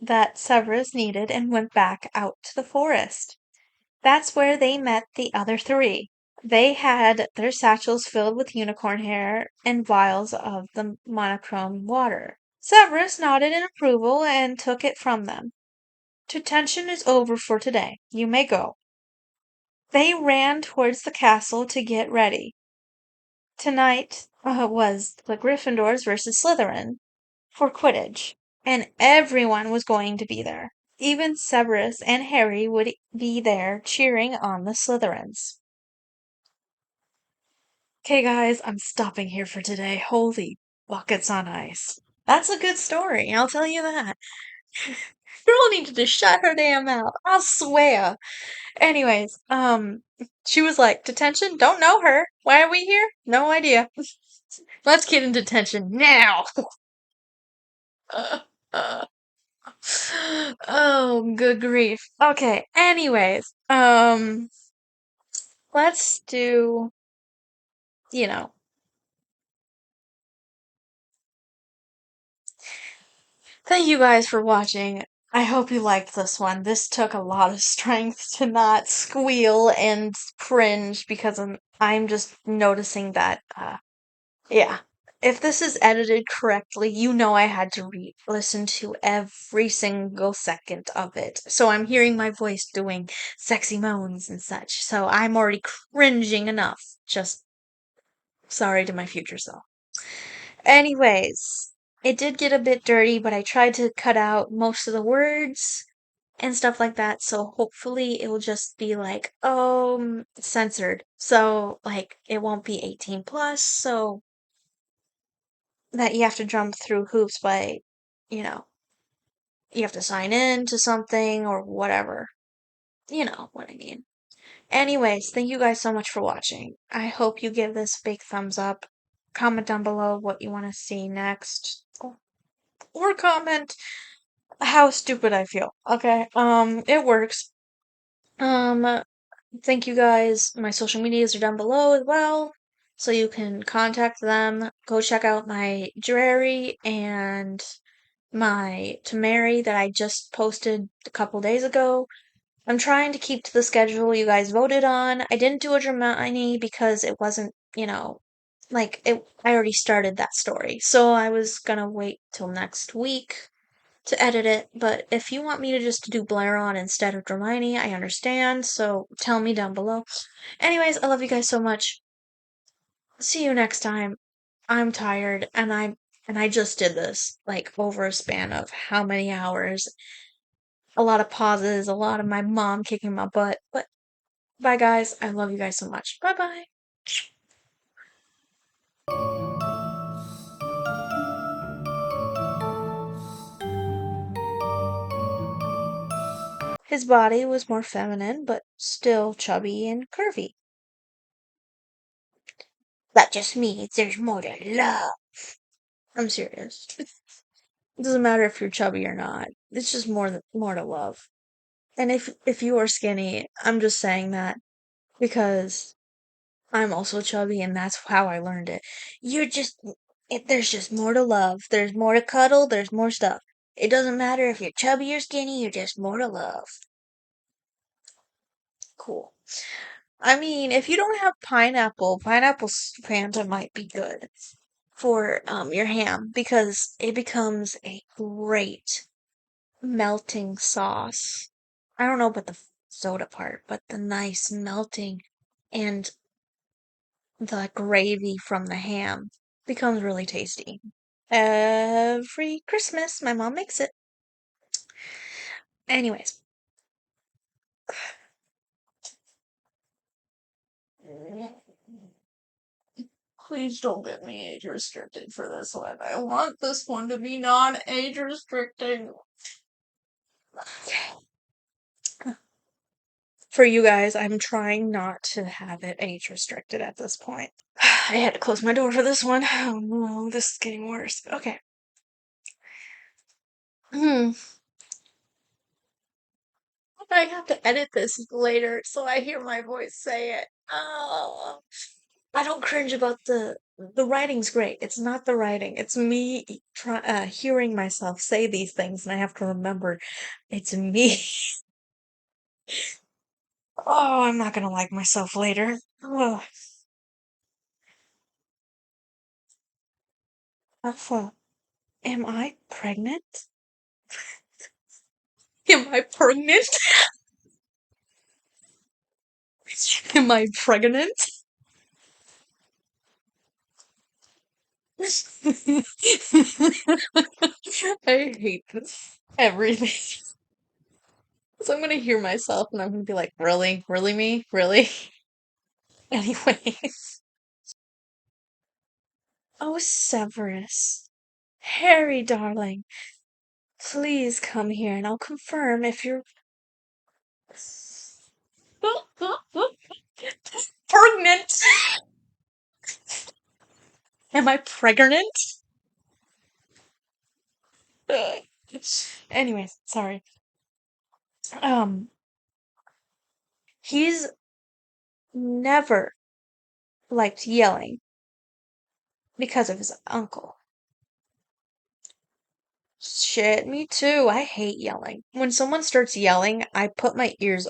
that Severus needed and went back out to the forest. That's where they met the other three. They had their satchels filled with unicorn hair and vials of the monochrome water. Severus nodded in approval and took it from them. Detention is over for today. You may go. They ran towards the castle to get ready. Tonight was the Gryffindors versus Slytherin for Quidditch, and everyone was going to be there. Even Severus and Harry would be there cheering on the Slytherins. Okay, guys, I'm stopping here for today. Holy buckets on ice. That's a good story, I'll tell you that. Girl needed to shut her damn mouth. I swear. Anyways, she was like, detention? Don't know her. Why are we here? No idea. Let's get in detention now. Oh, good grief. Okay, anyways, let's do, you know, thank you guys for watching. I hope you liked this one. This took a lot of strength to not squeal and cringe because I'm just noticing that yeah. If this is edited correctly, you know I had to listen to every single second of it. So I'm hearing my voice doing sexy moans and such. So I'm already cringing enough. Just sorry to my future self. Anyways, it did get a bit dirty, but I tried to cut out most of the words and stuff like that. So hopefully it will just be like, censored. So like it won't be 18 plus. So that you have to jump through hoops by, you know, you have to sign in to something or whatever. You know what I mean. Anyways, thank you guys so much for watching. I hope you give this a big thumbs up. Comment down below what you want to see next. Or comment how stupid I feel. Okay? It works. Um, thank you guys. My social medias are down below as well. So you can contact them. Go check out my jewelry and my to marry that I just posted a couple days ago. I'm trying to keep to the schedule you guys voted on. I didn't do a Hermione because it wasn't, like it I already started that story. So I was gonna wait till next week to edit it, but if you want me to just do Blair on instead of Hermione, I understand. So tell me down below. Anyways, I love you guys so much. See you next time. I'm tired and I just did this like over a span of how many hours? A lot of pauses, a lot of my mom kicking my butt. But bye guys. I love you guys so much. Bye bye. His body was more feminine, but still chubby and curvy. That just means there's more to love. I'm serious. It doesn't matter if you're chubby or not. It's just more to love. And if you are skinny, I'm just saying that because I'm also chubby and that's how I learned it. There's just more to love. There's more to cuddle. There's more stuff. It doesn't matter if you're chubby or skinny, you're just more to love. Cool. I mean, if you don't have pineapple Fanta might be good for your ham because it becomes a great melting sauce. I don't know about the soda part, but the nice melting and the gravy from the ham becomes really tasty. Every Christmas, my mom makes it. Anyways, please don't get me age restricted for this one. I want this one to be non-age restricted. For you guys, I'm trying not to have it age restricted at this point. I had to close my door for this one. Oh no, this is getting worse. Okay. Hmm. I have to edit this later so I hear my voice say it. Oh, I don't cringe about the writing's great. It's not the writing. It's me hearing myself say these things, and I have to remember it's me. Oh, I'm not gonna like myself later. Oh, Alpha, am I pregnant? Am I pregnant? Am I pregnant? I hate this. Everything. So I'm gonna hear myself and I'm gonna be like, really? Really me? Really? Anyway. Oh, Severus. Harry, darling. Please come here and I'll confirm if you're pregnant. Am I pregnant? Anyways, sorry. Um, he's never liked yelling because of his uncle. Shit, me too. I hate yelling. When someone starts yelling, I put my hand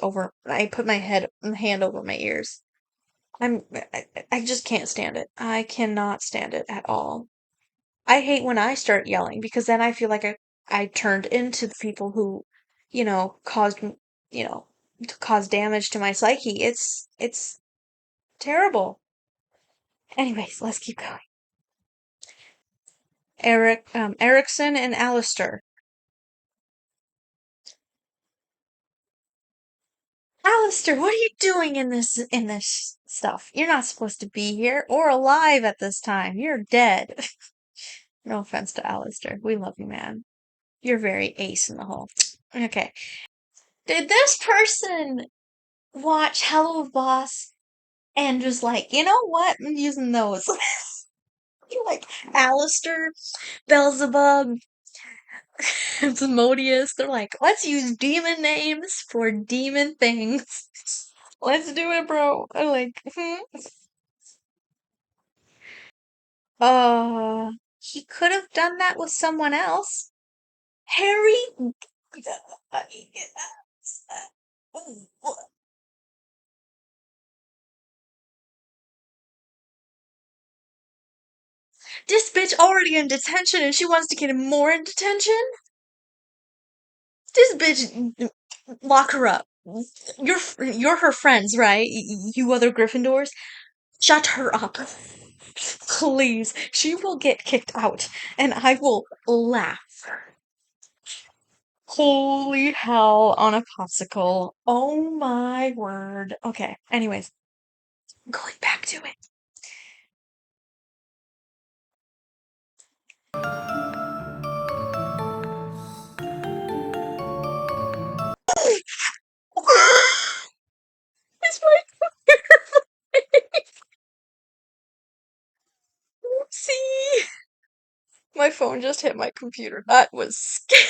over my ears. I just can't stand it. I cannot stand it at all. I hate when I start yelling because then I feel like I turned into the people who, caused, you know, caused damage to my psyche. It's terrible. Anyways, let's keep going. Erickson and Alistair. Alistair, what are you doing in this stuff? You're not supposed to be here or alive at this time. You're dead. No offense to Alistair. We love you, man. You're very ace in the hole. Okay. Did this person watch Hello Boss and just like, you know what? I'm using those. Like Alistair, Beelzebub, Asmodeus. They're like, let's use demon names for demon things. Let's do it, bro. I'm like, he could have done that with someone else. Harry. This bitch already in detention and she wants to get him more in detention? This bitch, lock her up. You're her friends, right? You other Gryffindors? Shut her up. Please. She will get kicked out and I will laugh. Holy hell on a popsicle. Oh my word. Okay, anyways, going back to it. It's my see. My phone just hit my computer. That was scary.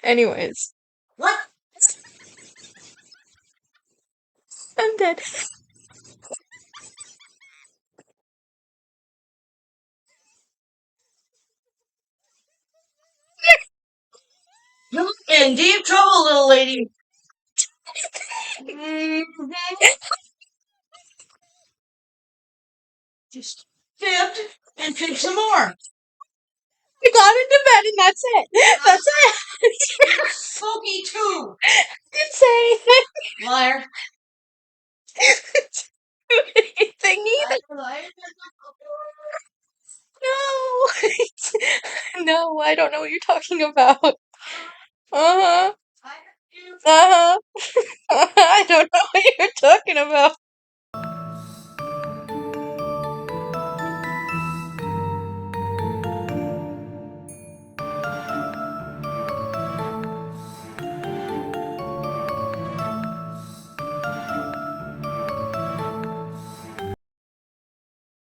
Anyways. What? I'm dead. You're in deep trouble, little lady. Mhm. Just fibbed and pick some more. I got into bed and that's it. That's it. Spooky too. Didn't say anything. Liar. Anything either. No. No, I don't know what you're talking about. Uh-huh. Uh-huh. I don't know what you're talking about.